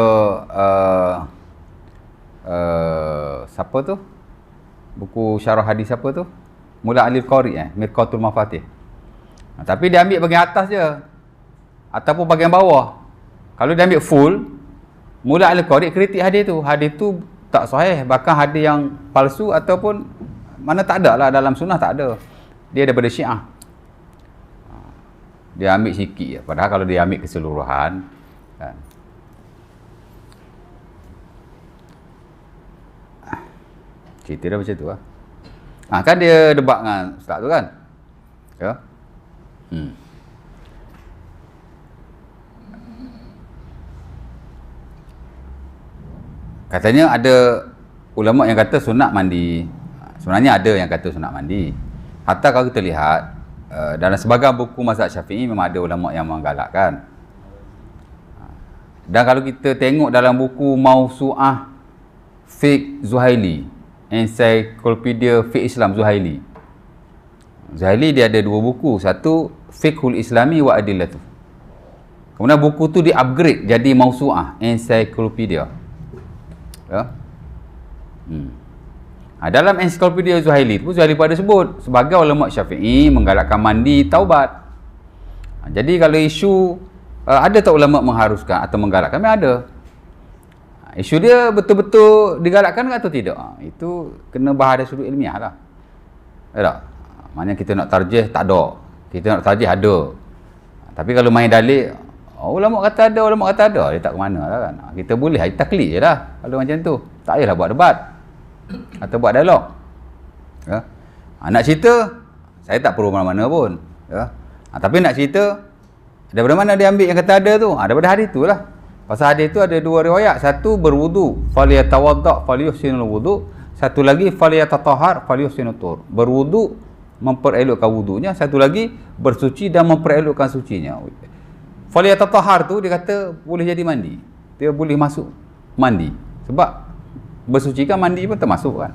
siapa tu? Buku syarah hadis siapa tu? Mula Alil Qari Mirqatul Mafatih. Tapi dia ambil bahagian atas je ataupun bahagian bawah. Kalau dia ambil full, Mula Alil Qari kritik hadis tu tak sahih, bahkan hadis yang palsu ataupun mana tak ada lah dalam sunnah, tak ada. Dia daripada Syiah. Dia ambil sikit je. Padahal kalau dia ambil keseluruhan kan. Cerita dia macam tu lah. Kan dia debat dengan ustaz tu kan. Ya. Katanya ada ulama yang kata sunat mandi. Sebenarnya ada yang kata sunat mandi. Hatta kalau kita lihat dalam sebagian buku mazhab Syafi'i memang ada ulama yang menggalakkan. Dan kalau kita tengok dalam buku Mausu'ah Fiqh Zuhaili, Encyclopedia Fiqh Islam Zuhaili. Zuhaili dia ada 2 buku. Satu Fiqhul Islami wa Adillatuh. Kemudian buku tu di-upgrade jadi Mausu'ah Encyclopedia. Ya. Dalam Encyclopedia Zuhaili tu, Zuhaili pun ada sebut sebagai ulama Syafi'i menggalakkan mandi taubat. Jadi kalau isu ada tak ulama mengharuskan atau menggalakkan? Memang ada. Isu dia betul-betul digalakkan atau tidak? Itu kena bahas dari sudut ilmiah lah. Ya tak? Maknanya kita nak tarjih tak ada. Kita nak tarjih ada. Tapi kalau main dalil, ulama kata ada, ulama kata ada, dia tak ke mana lah kan. Kita boleh taklid je lah kalau macam tu. Tak payahlah buat debat atau buat dialog. Ya. Nak cerita, saya tak perlu mana-mana pun. Ya. Tapi nak cerita, daripada mana dia ambil yang kata ada tu? Daripada hadis tu lah. Pasal hadis tu ada 2 riwayat. Satu berwudu, falyatawadda falyuhsinul wudu. Satu lagi falyatatahhar falyuhsinut tuhur. Berwudu, memperelokkan wudunya. Satu lagi bersuci dan memperelokkan sucinya. Falyatatahhar tu dia kata boleh jadi mandi. Dia boleh masuk mandi. Sebab bersuci kan mandi pun termasuk kan.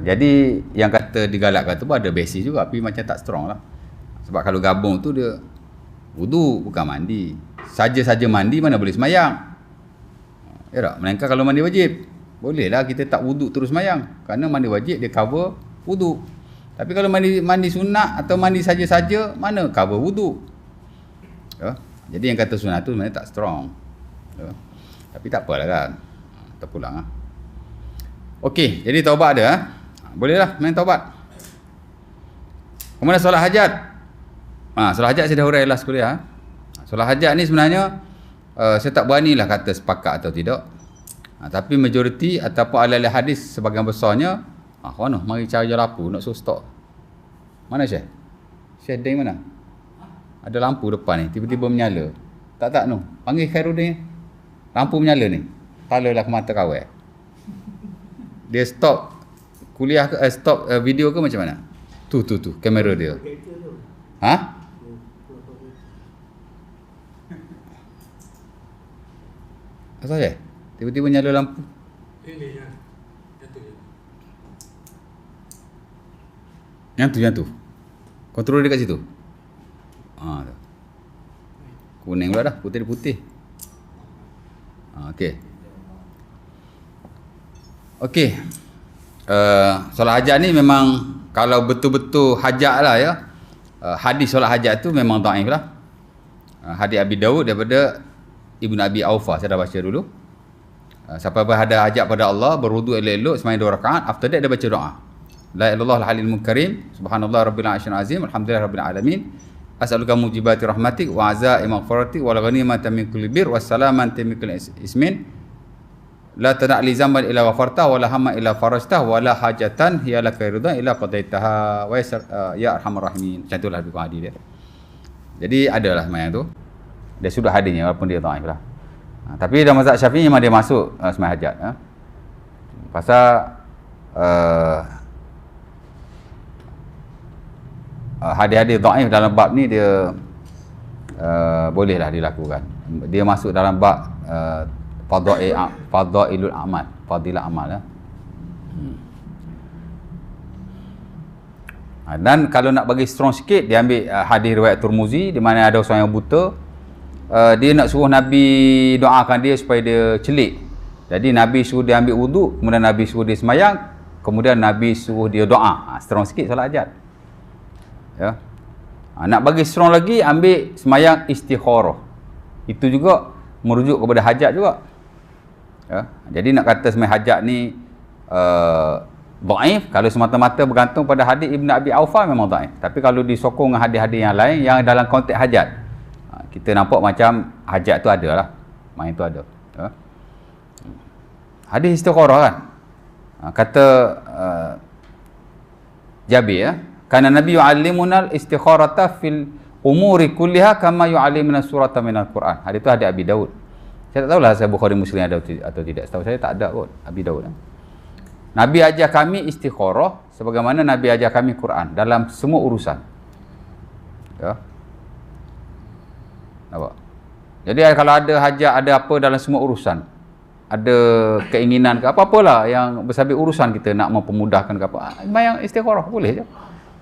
Jadi yang kata digalakkan tu pun ada basis juga, tapi macam tak strong lah. Sebab kalau gabung tu dia wudu bukan mandi. Saja-saja mandi mana boleh semayang. Ya tak? Melainkan kalau mandi wajib bolehlah kita tak wuduk terus sembahyang. Kerana mandi wajib dia cover wuduk. Tapi kalau mandi sunat atau mandi saja-saja, mana cover wuduk. Ya? Jadi yang kata sunat tu sebenarnya tak strong. Ya? Tapi tak apalah kan. Terpulang lah. Okey, jadi taubat ada. Bolehlah main taubat. Kemudian solat hajat. Solat hajat saya dah urailah sekuliah. Solat hajat ni sebenarnya saya tak beranilah kata sepakat atau tidak. Tapi majoriti ataupun ahli-ahli hadis sebahagian besarnya, mana mari cari lampu nak suruh stop. Mana Syekh? Syekh Deng mana? Ada lampu depan ni, tiba-tiba menyala. Tak no. Panggil Khairuddin. Lampu menyala ni. Talalah ke mata kawai. Dia stop kuliah ke stop video ke macam mana? Tu kamera dia. Ha? Asal je? Tiba-tiba nyala lampu. Yang tu. Kontrol dia kat situ. Tu. Kuning pula dah, putih. Okey. Solat hajat ni memang kalau betul-betul hajat lah ya. Hadis solat hajat tu memang dhaif lah. Hadis Abi Daud daripada Ibnu Abi Aufa, saya dah baca dulu. Siapa berhadap hajat pada Allah, berwuduk elok-elok sembahyang 2 rakaat, after that dia baca doa. La ilaha illallah al-halimul karim, subhanallah rabbil arsyil azim, alhamdulillah rabbil alamin. As'aluka mujibati rahmatik wa aza'i maghfiratik wa ghanimatan min kulli bir wa salamatan min kulli ismin. La tada' li zamban ila ghafartah wa la hamma ila farajtah wa la hajatan hiya laka ridha ila qadaitaha wa ya arhamar rahimin. Macam itulah buku hadis dia. Jadi adalah sembahyang tu. Dia sudah hadisnya walaupun dia dhaif lah. Tapi dalam mazhab Syafi'i memang dia masuk sembahyang hajat. Pasal hadis-hadis dhaif dalam bab ni dia bolehlah dilakukan. Dia masuk dalam bab fadailul amal, fadilah amal ya. Dan kalau nak bagi strong sikit, dia ambil hadis riwayat Tirmizi di mana ada seorang yang buta, dia nak suruh Nabi doakan dia supaya dia celik. Jadi Nabi suruh dia ambil wuduk, kemudian Nabi suruh dia sembahyang, kemudian Nabi suruh dia doa. Strong sikit solat hajat. Ya. Nak bagi strong lagi, ambil sembahyang istikharah. Itu juga merujuk kepada hajat juga. Ya. Jadi nak kata sembahyang hajat ni dhaif, kalau semata-mata bergantung pada hadis Ibnu Abi Aufa memang dhaif. Tapi kalau disokong dengan hadis-hadis yang lain yang dalam konteks hajat, kita nampak macam hajat tu ada lah. Main tu ada. Ya. Hadis istikharah kan. Kata Jabir ya. Karena Nabi yu'allimuna al-istikharata fil umuri kulliha kama yu'allimuna surata minal Quran. Hadis tu hadis Abi Daud. Saya tak tahulah saya Bukhari Muslim ada atau tidak. Setahu saya tak ada kot Abi Daud. Nabi ajar kami istikharah sebagaimana Nabi ajar kami Quran dalam semua urusan. Ya. Nampak? Jadi kalau ada hajat, ada apa dalam semua urusan, ada keinginan ke apa-apalah yang bersabit urusan kita nak mempermudahkan ke apa, sembahyang istikharah boleh je.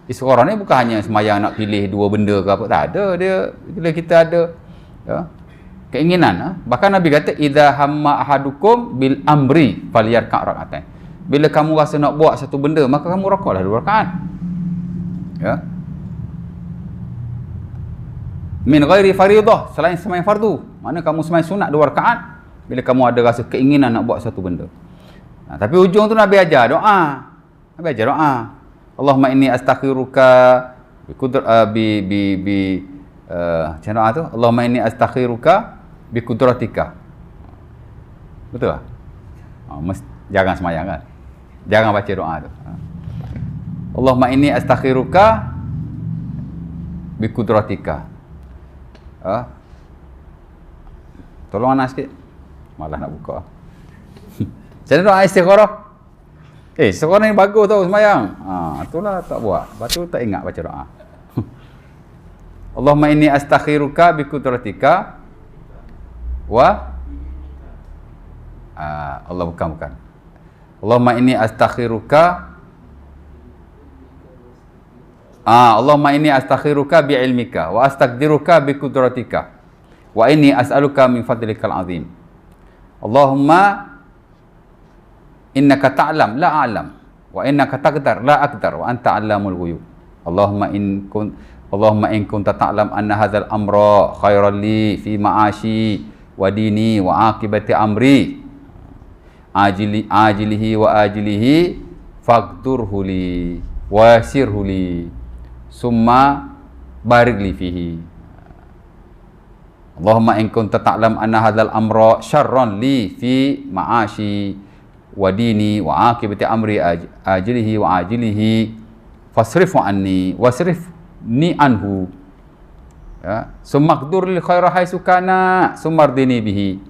Istikharah ni bukan hanya sembahyang nak pilih dua benda ke apa, tak ada. Dia bila kita ada ya, keinginan. Bahkan Nabi kata idza hamma ahadukum bil amri falyarka' rak'atain. Bila kamu rasa nak buat satu benda, maka kamu rakatlah 2 rakaat. Ya. Min ghairi fariidah, selain sembahyang fardu. Mana kamu sembahyang sunat 2 rakaat bila kamu ada rasa keinginan nak buat satu benda. Tapi ujung tu Nabi ajar doa. Nabi ajar doa. Allahumma inni astakhiruka macam doa tu, Allahumma inni astakhiruka bi qudratika. Betul tak? Jangan sembahyang kan. Jangan baca doa tu. Allahumma inni astakhiruka bi qudratika. Tolong anak sikit. Malah nak buka. Macam mana doa istikharah? Istikharah ni bagus tau sembahyang. Itulah tak buat. Lepas tu tak ingat baca doa. Allahumma inni astakhiruka bi qudratika wa Allah bukan. Allahumma inni astakhiruka Allahumma inni astakhiruka bi ilmika wa astaqdiruka bi qudratika wa inni as'aluka min fadlikal azim. Allahumma innaka ta'lam la a'lam wa innaka taqdar la aqdar wa anta 'allamul ghuyub. Allahumma in kunta ta'lam anna hadzal amra khairan li fi ma'ashi wa dini wa aqibati amri ajilihi wa ajilihi faqdurhu li wa yassirhu li summa barik li fihi. Allahumma in kunta ta'lam anna hadzal amra syarran li fi ma'ashi wa dini wa aqibati amri ajilihi wa ajilihi fasrifu anni wasrifni anhu, ya, summa qdur lil khaira haitsu kana summa ardini bihi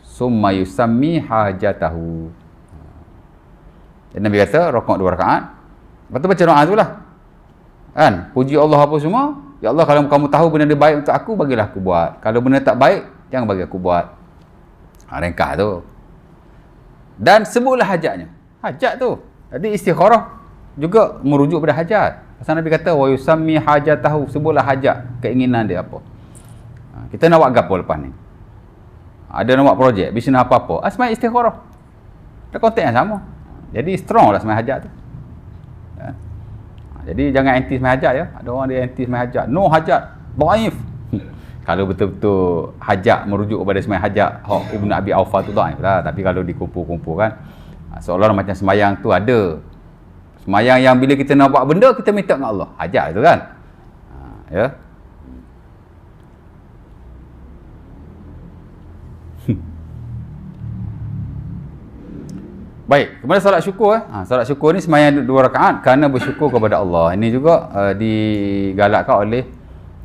summa yusammi hajatahu. Dan Nabi kata rakaat 2 rakaat, lepas tu baca doa tu lah kan, puji Allah apa semua. Ya Allah, kalau kamu tahu benda dia baik untuk aku, bagilah aku buat. Kalau benda tak baik, jangan bagi aku buat. Ringkas tu. Dan sebutlah hajatnya. Hajat tu. Jadi istikharah juga merujuk pada hajat. Pasal Nabi kata wa yusammi hajatahu, sebutlah hajat, keinginan dia apa. Kita nak buat gapo lepas ni? Ada nak buat projek, bisnes apa-apa. Semai istikharah. Ada konteks yang sama. Jadi strong lah semai hajat tu. Ya. Jadi jangan anti semai hajat ya. Ada orang dia anti semai hajat. No hajat, dhaif. Kalau betul-betul hajat merujuk kepada semai hajat Ibn Abi Aufa tu dhaif lah. Tapi kalau dikumpul-kumpulkan, seolah-olah macam semayang tu ada. Semayang yang bila kita nak buat benda, kita minta dengan Allah. Hajat tu kan. Ya. Baik, kemudian solat syukur. Solat syukur ni semayang 2 rakaat kerana bersyukur kepada Allah. Ini juga digalakkan oleh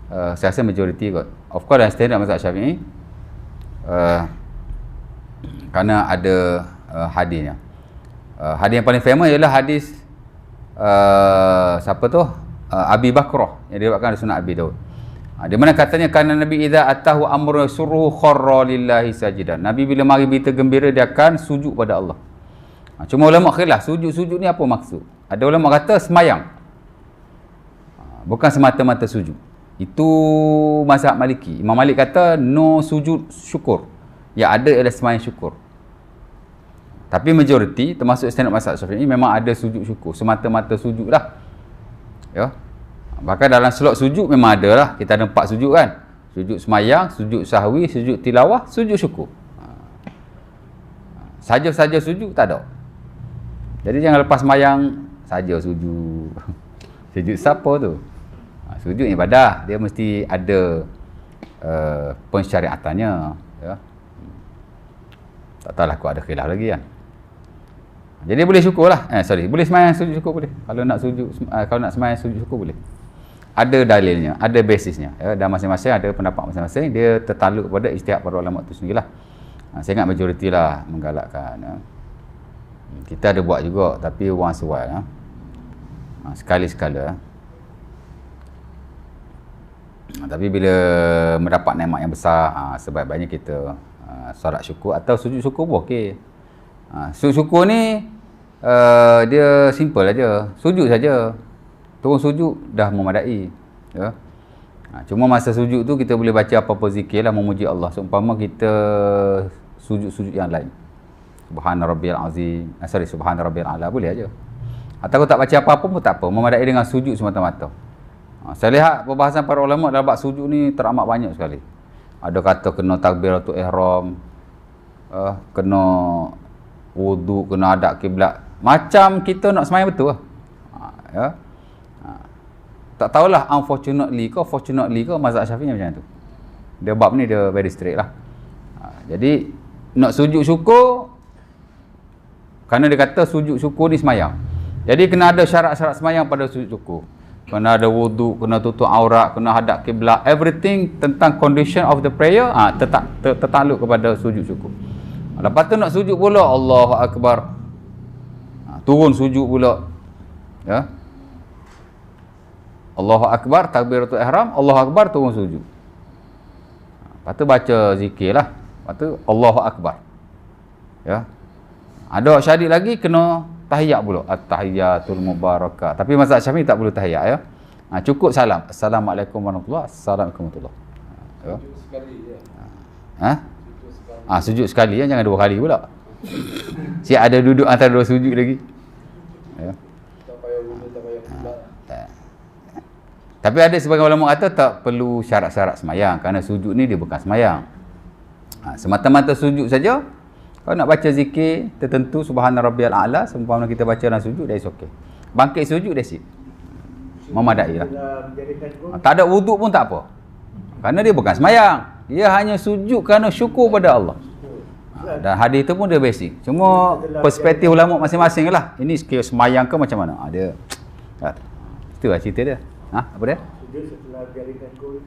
saya rasa majoriti kot. Of course dalam standard mazhab Syafi'i kerana ada hadisnya. Hadis yang paling famous ialah hadis siapa tu? Abi Bakrah yang diriwayatkan dari Sunan Abi Daud. Di mana katanya kerana Nabi idza atahu amrun suruhu kharra lillahi sajidan. Nabi bila mari berita gembira dia akan sujud pada Allah. Cuma ulama khilaf sujud-sujud ni apa maksud? Ada ulama kata semayang. Bukan semata-mata sujud. Itu mazhab Maliki. Imam Malik kata no sujud syukur. Yang ada ialah semayang syukur. Tapi majoriti termasuk standard mazhab Syafi'i memang ada sujud syukur. Semata-mata sujud lah. Ya. Bahkan dalam slot sujud memang ada lah. Kita ada 4 sujud kan. Sujud semayang, sujud sahwi, sujud tilawah, sujud syukur. Saja-saja sujud tak ada. Jadi jangan lepas semayang saja sujud. Sujud siapa tu? Sujud ibadah. Dia mesti ada pensyariatannya. Ya. Tak tahulah aku ada khilaf lagi kan. Jadi boleh syukur lah. Boleh semayang sujud syukur boleh. Kalau nak semayang sujud syukur boleh. Ada dalilnya, ada basisnya. Ya. Dan masing-masing ada pendapat masing-masing. Dia tertaluk kepada ijtihad para ulama tu sendirilah. Saya ingat majoriti lah menggalakkan. Ya. Kita ada buat juga, tapi once a while. Ya. Sekali-sekala. Tapi bila mendapat nikmat yang besar, sebaik-baiknya kita solat syukur atau sujud syukur pun okey. Sujud syukur ni dia simple aja. Sujud saja. Turun sujud dah memadai. Ya. Cuma masa sujud tu kita boleh baca apa-apa zikir lah memuji Allah. Seumpama kita sujud-sujud yang lain. Subhana rabbiyal azim. Subhana rabbiyal a'la boleh aja. Atau kalau tak baca apa-apa pun tak apa. Memadai dengan sujud semata-mata. Saya lihat perbahasan para ulama dalam bab sujud ni teramat banyak sekali. Ada kata kena takbiratul ihram, kena wudu, kena hadap kiblat. Macam kita nak semayang betul lah. Ya. Tak tahulah unfortunately ke fortunately ke mazhab Syafi'i macam tu. Dia bab ni dia very straight lah. Jadi nak sujud syukur kerana dia kata sujud syukur ni semayang. Jadi kena ada syarat-syarat semayang pada sujud syukur. Kena ada wudu, kena tutup aurat, kena hadap kiblat, everything tentang condition of the prayer tertakluk kepada sujud syukur. Lepas tu nak sujud pula, Allahu Akbar. Turun sujud pula. Ya. Allahu Akbar, takbiratul ihram, Allahu Akbar, turun sujud. Lepas tu baca zikir lah. Lepas tu Allahu Akbar. Ya. Ada syahid lagi kena tahiyat pula. At-tahiyatul mubarakah. Tapi mazhab Syafi'i tak perlu tahiyat ya. Cukup salam. Assalamualaikum warahmatullahi wabarakatuh. Assalamualaikum warahmatullahi wabarakatuh. Ya. Sujud sekali je. Sujud sekali ya, jangan 2 kali pula. Siap ada duduk antara dua sujud lagi. Ya. Tapi ada sebagian ulama kata tak perlu syarat-syarat semayang kerana sujud ni dia bukan semayang. Semata-mata sujud saja. Kalau nak baca zikir tertentu subhana rabbiyal a'la, seumpama kita baca dalam sujud, dah okey. Bangkit sujud dah sip. Memadai lah. Tak ada wuduk pun tak apa. Kerana dia bukan semayang. Dia hanya sujud kerana syukur pada Allah. Dan hadis itu pun dia basic. Cuma perspektif ulama masing-masing lah. Ini sekiranya semayang ke macam mana? Dia itulah cerita dia. Apa dia? Sujud setelah biarkan gol.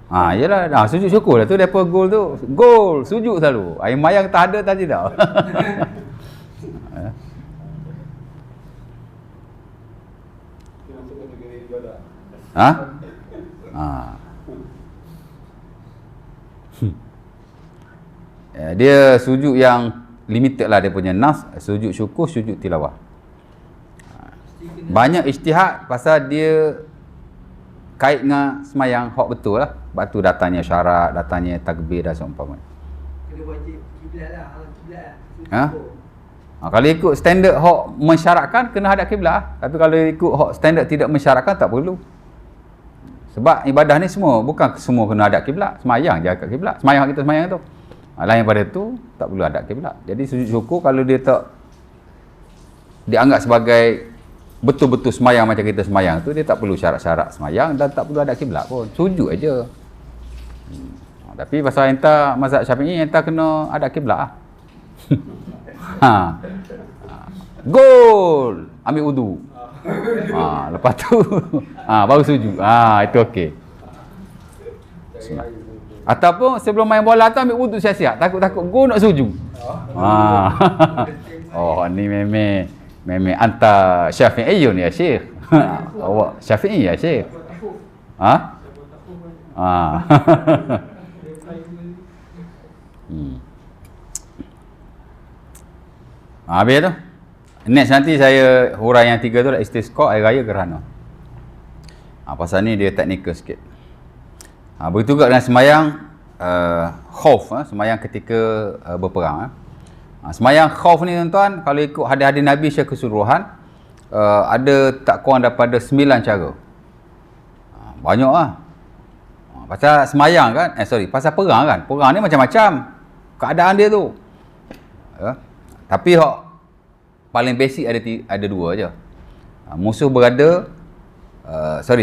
Yalah. Sujud syukur lah tu. Depa gol tu. Gol. Sujud selalu. Air mayang tak ada tadi dah. Dia sujud yang limited lah dia punya nas. Sujud syukur, sujud tilawah. Banyak ijtihad pasal dia kait dengan semayang hak betul lah. Sebab tu datanya syarat, datanya takbir dan seumpama. Kena wajib kiblat lah. Kiblat. Kalau ikut standard hak mensyaratkan kena hadap kiblat. Tapi kalau ikut hak standard tidak mensyaratkan tak perlu. Sebab ibadah ni semua bukan semua kena hadap kiblat. Semayang je kat kiblat. Semayang kita semayang tu. Lain pada tu tak perlu hadap kiblat. Jadi sujud syukur kalau dia tak dianggap sebagai betul-betul semayang macam kita semayang tu, dia tak perlu syarat-syarat semayang dan tak perlu hadap kiblat pun. Sujud aja. Tapi pasal entah mazhab Syafi'i entah kena hadap kiblat lah. Gol, ambil wudu. Lepas tu baru sujud. Itu okey. Ataupun sebelum main bola tu ambil wudu siap-siap. Takut-takut gol nak sujud. Ni memang anta Syafi'iyun ya Syekh. Awak Syafi'i ya Syekh. Habis tu. Next nanti saya hurai yang 3 tu lah istisqa air raya gerhana. Pasal ni dia teknikal sikit. Begitu juga dengan semayang khauf, semayang ketika berperang. Semayang khauf ni tuan-tuan, kalau ikut hadis-hadis Nabi secara keseluruhan, ada tak kurang daripada 9 cara. Banyak lah. Pasal semayang kan, pasal perang kan. Perang ni macam-macam keadaan dia tu. Tapi paling basic ada 2 je. Musuh berada,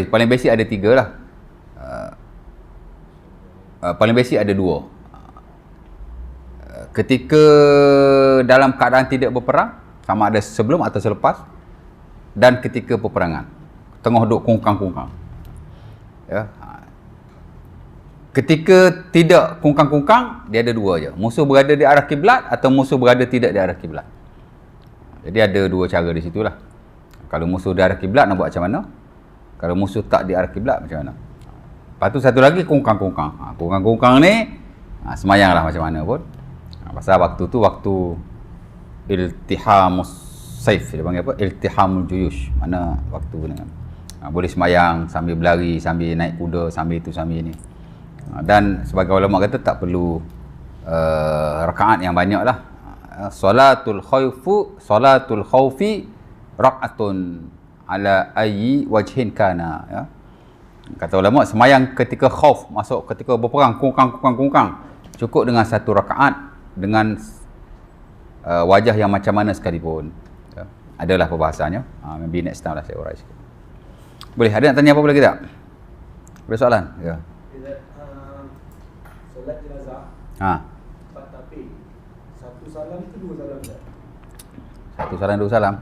paling basic ada 3 lah. Paling basic ada 2. Ketika dalam keadaan tidak berperang, sama ada sebelum atau selepas, dan ketika peperangan, tengah duduk kungkang-kungkang. Ketika tidak kungkang-kungkang, dia ada 2 je. Musuh berada di arah kiblat atau musuh berada tidak di arah kiblat. Jadi ada 2 cara di situlah. Kalau musuh di arah kiblat nak buat macam mana? Kalau musuh tak di arah kiblat macam mana? Lepas tu satu lagi kungkang-kungkang. Kungkang-kungkang ni semayanglah macam mana pun. Pasal waktu tu waktu iltihamus saif, dia panggil apa? Iltihamul juyush. Mana waktu ni boleh semayang sambil berlari, sambil naik kuda, sambil itu sambil ini. Dan sebagai ulama kata tak perlu rakaat yang banyak lah. Salatul khawfi rak'atun ala ayyi wajhin kana, ya. Kata ulama semayang ketika khauf, masuk ketika berperang kungkang cukup dengan 1 rakaat dengan wajah yang macam mana sekalipun, ya. Adalah perbahasannya. Maybe next time lah saya urai sikit. Boleh, ada nak tanya apa lagi tak? Ada soalan? Ya. Solat jenazah. 4 takbir. 1 salam ke 2 salam tak? 1 salam 2 salam.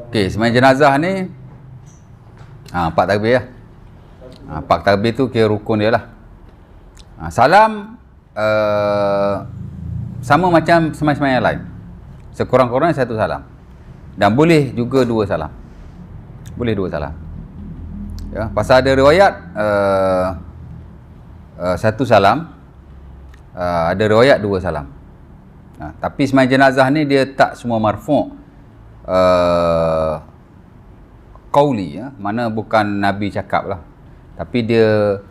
Okey, semayang jenazah ni 4 takbir lah. 4 takbir tu kira rukun dia lah. Salam sama macam semayang-semayang lain. Sekurang-kurangnya 1 salam. Dan boleh juga 2 salam. Boleh 2 salam. Ya, pasal ada riwayat 1 salam, ada riwayat 2 salam. Tapi semayang jenazah ni dia tak semua marfu', qauli, ya, mana bukan Nabi cakap lah. Tapi dia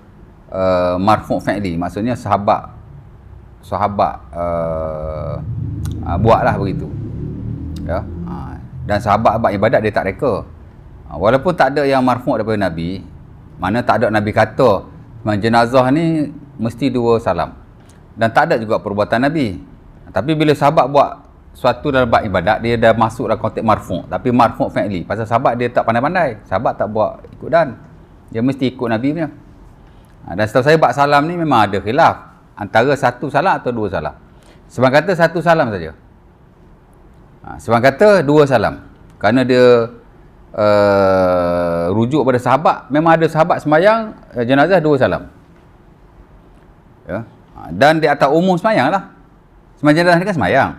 buatlah begitu. Ya. Dan sahabat buat ibadat dia tak reka. Walaupun tak ada yang marfu' daripada Nabi, mana tak ada Nabi kata jenazah ni mesti 2 salam. Dan tak ada juga perbuatan Nabi. Tapi bila sahabat buat suatu dalam bab ibadat, dia dah masuk dalam konteks marfu', tapi marfu' fi'li. Pasal sahabat dia tak pandai-pandai. Sahabat tak buat ikut dan. Dia mesti ikut Nabi punya. Dan setahu saya bab salam ni memang ada khilaf. Antara 1 salam atau 2 salam. Sebab kata 1 salam saja. Sebab kata 2 salam. Kerana dia rujuk pada sahabat, memang ada sahabat sembahyang jenazah 2 salam. Ya. Dan di atas umum sembahyang lah. Sembahyang jenazah ni kan sembahyang.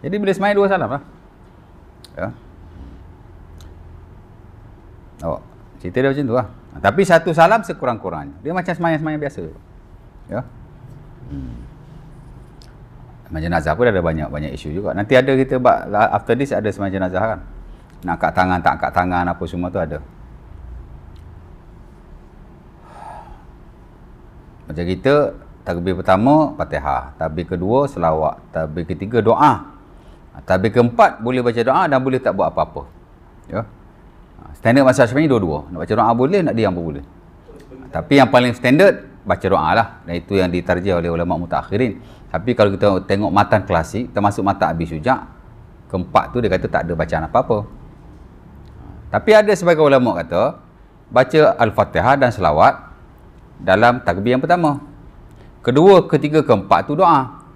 Jadi bila sembahyang 2 salam lah. Ya. Cerita dia macam tu lah. Tapi 1 salam sekurang-kurangnya. Dia macam sembahyang-sembahyang biasa. Ya. Sembahyang jenazah pun ada banyak isu juga. Nanti ada kita after this ada sembahyang jenazah kan. Nak angkat tangan, tak angkat tangan, apa semua tu ada. Macam kita, takbir pertama, Fatihah. Takbir kedua, selawat. Takbir ketiga, doa. Takbir keempat, boleh baca doa dan boleh tak buat apa-apa. Ya. Standard mazhab Syafi'i dua-dua. Nak baca doa boleh, nak diam pun boleh. Tapi yang paling standard, baca doa lah. Dan itu yang ditarjih oleh ulama mutakhirin. Tapi kalau kita tengok matan klasik, termasuk matan Abi Syuja', keempat tu dia kata tak ada bacaan apa-apa. Tapi ada sebagai ulama kata, baca Al-Fatihah dan selawat dalam takbir yang pertama. Kedua, ketiga, keempat tu doa.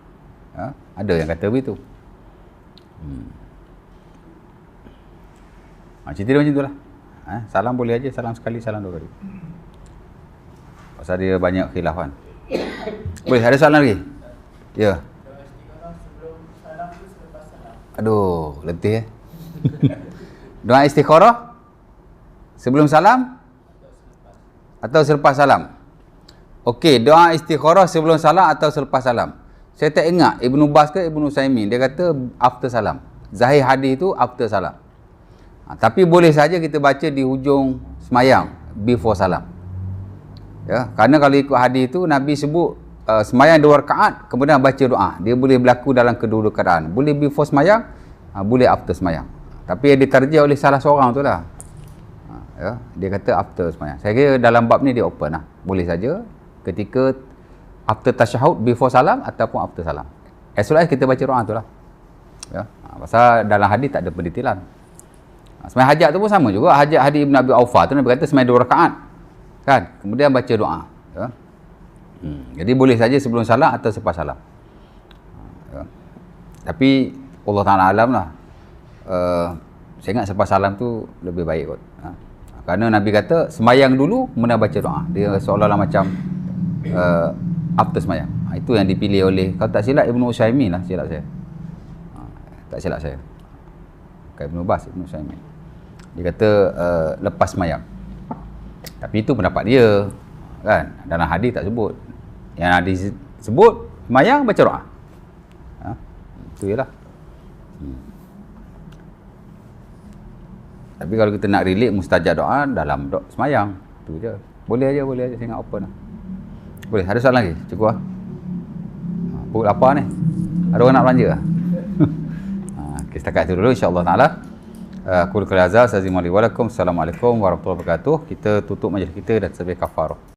Ya, ada yang kata begitu. Cerita dia macam tu lah. Salam boleh aja, salam sekali, salam 2 kali. Pasal dia banyak khilafan. Boleh, ada soalan lagi? Ya. Aduh, letih Doa istikharah sebelum salam atau selepas salam? Okey, doa istikharah sebelum salam atau selepas salam. Saya tak ingat Ibnu Bas ke Ibnu Utsaimin, dia kata after salam. Zahir hadis tu after salam. Tapi boleh saja kita baca di hujung semayang before salam. Ya, kerana kalau ikut hadis tu Nabi sebut semayang 2 rakaat kemudian baca doa. Dia boleh berlaku dalam kedua-dua keadaan. Boleh before semayang, boleh after semayang. Tapi yang ditarjih oleh salah seorang tu lah. Ya, dia kata after semayang. Saya kira dalam bab ni dia open lah. Boleh saja ketika after tasyahud, before salam ataupun after salam. As long as kita baca doa tu lah. Ya, pasal dalam hadis tak ada pendetailan. Semayang hajat tu pun sama juga. Hajat hadis Ibn Abi Aufa tu Nabi kata semayang 2 rakaat. Kan? Kemudian baca doa. Ya. Jadi boleh saja sebelum salam atau selepas salam. Ya. Tapi Allah Ta'ala alam lah. Saya ingat selepas salam tu lebih baik kot. Kerana Nabi kata semayang dulu kemudian baca doa. Dia seolah-olah macam after semayang. Itu yang dipilih oleh, kalau tak silap, Ibnu Utsaimin lah, silap saya. Tak silap saya. Bukan Ibnu Bas, Ibnu Utsaimin. Dia kata lepas semayang. Tapi itu pendapat dia. Kan? Dalam hadis tak sebut. Yang hadis sebut, semayang baca doa. Itu je lah. Tapi kalau kita nak relate mustajab doa dalam semayang, tu je. Boleh aja saya ingat open lah. Boleh, ada soalan lagi? Cukup lah. Pukul lapar ni. Ada orang nak belanja lah? Okay, setakat itu dulu insya-Allah taala. Qul qul azza, Assalamualaikum warahmatullahi wabarakatuh. Kita tutup majlis kita dan sampai kafarah.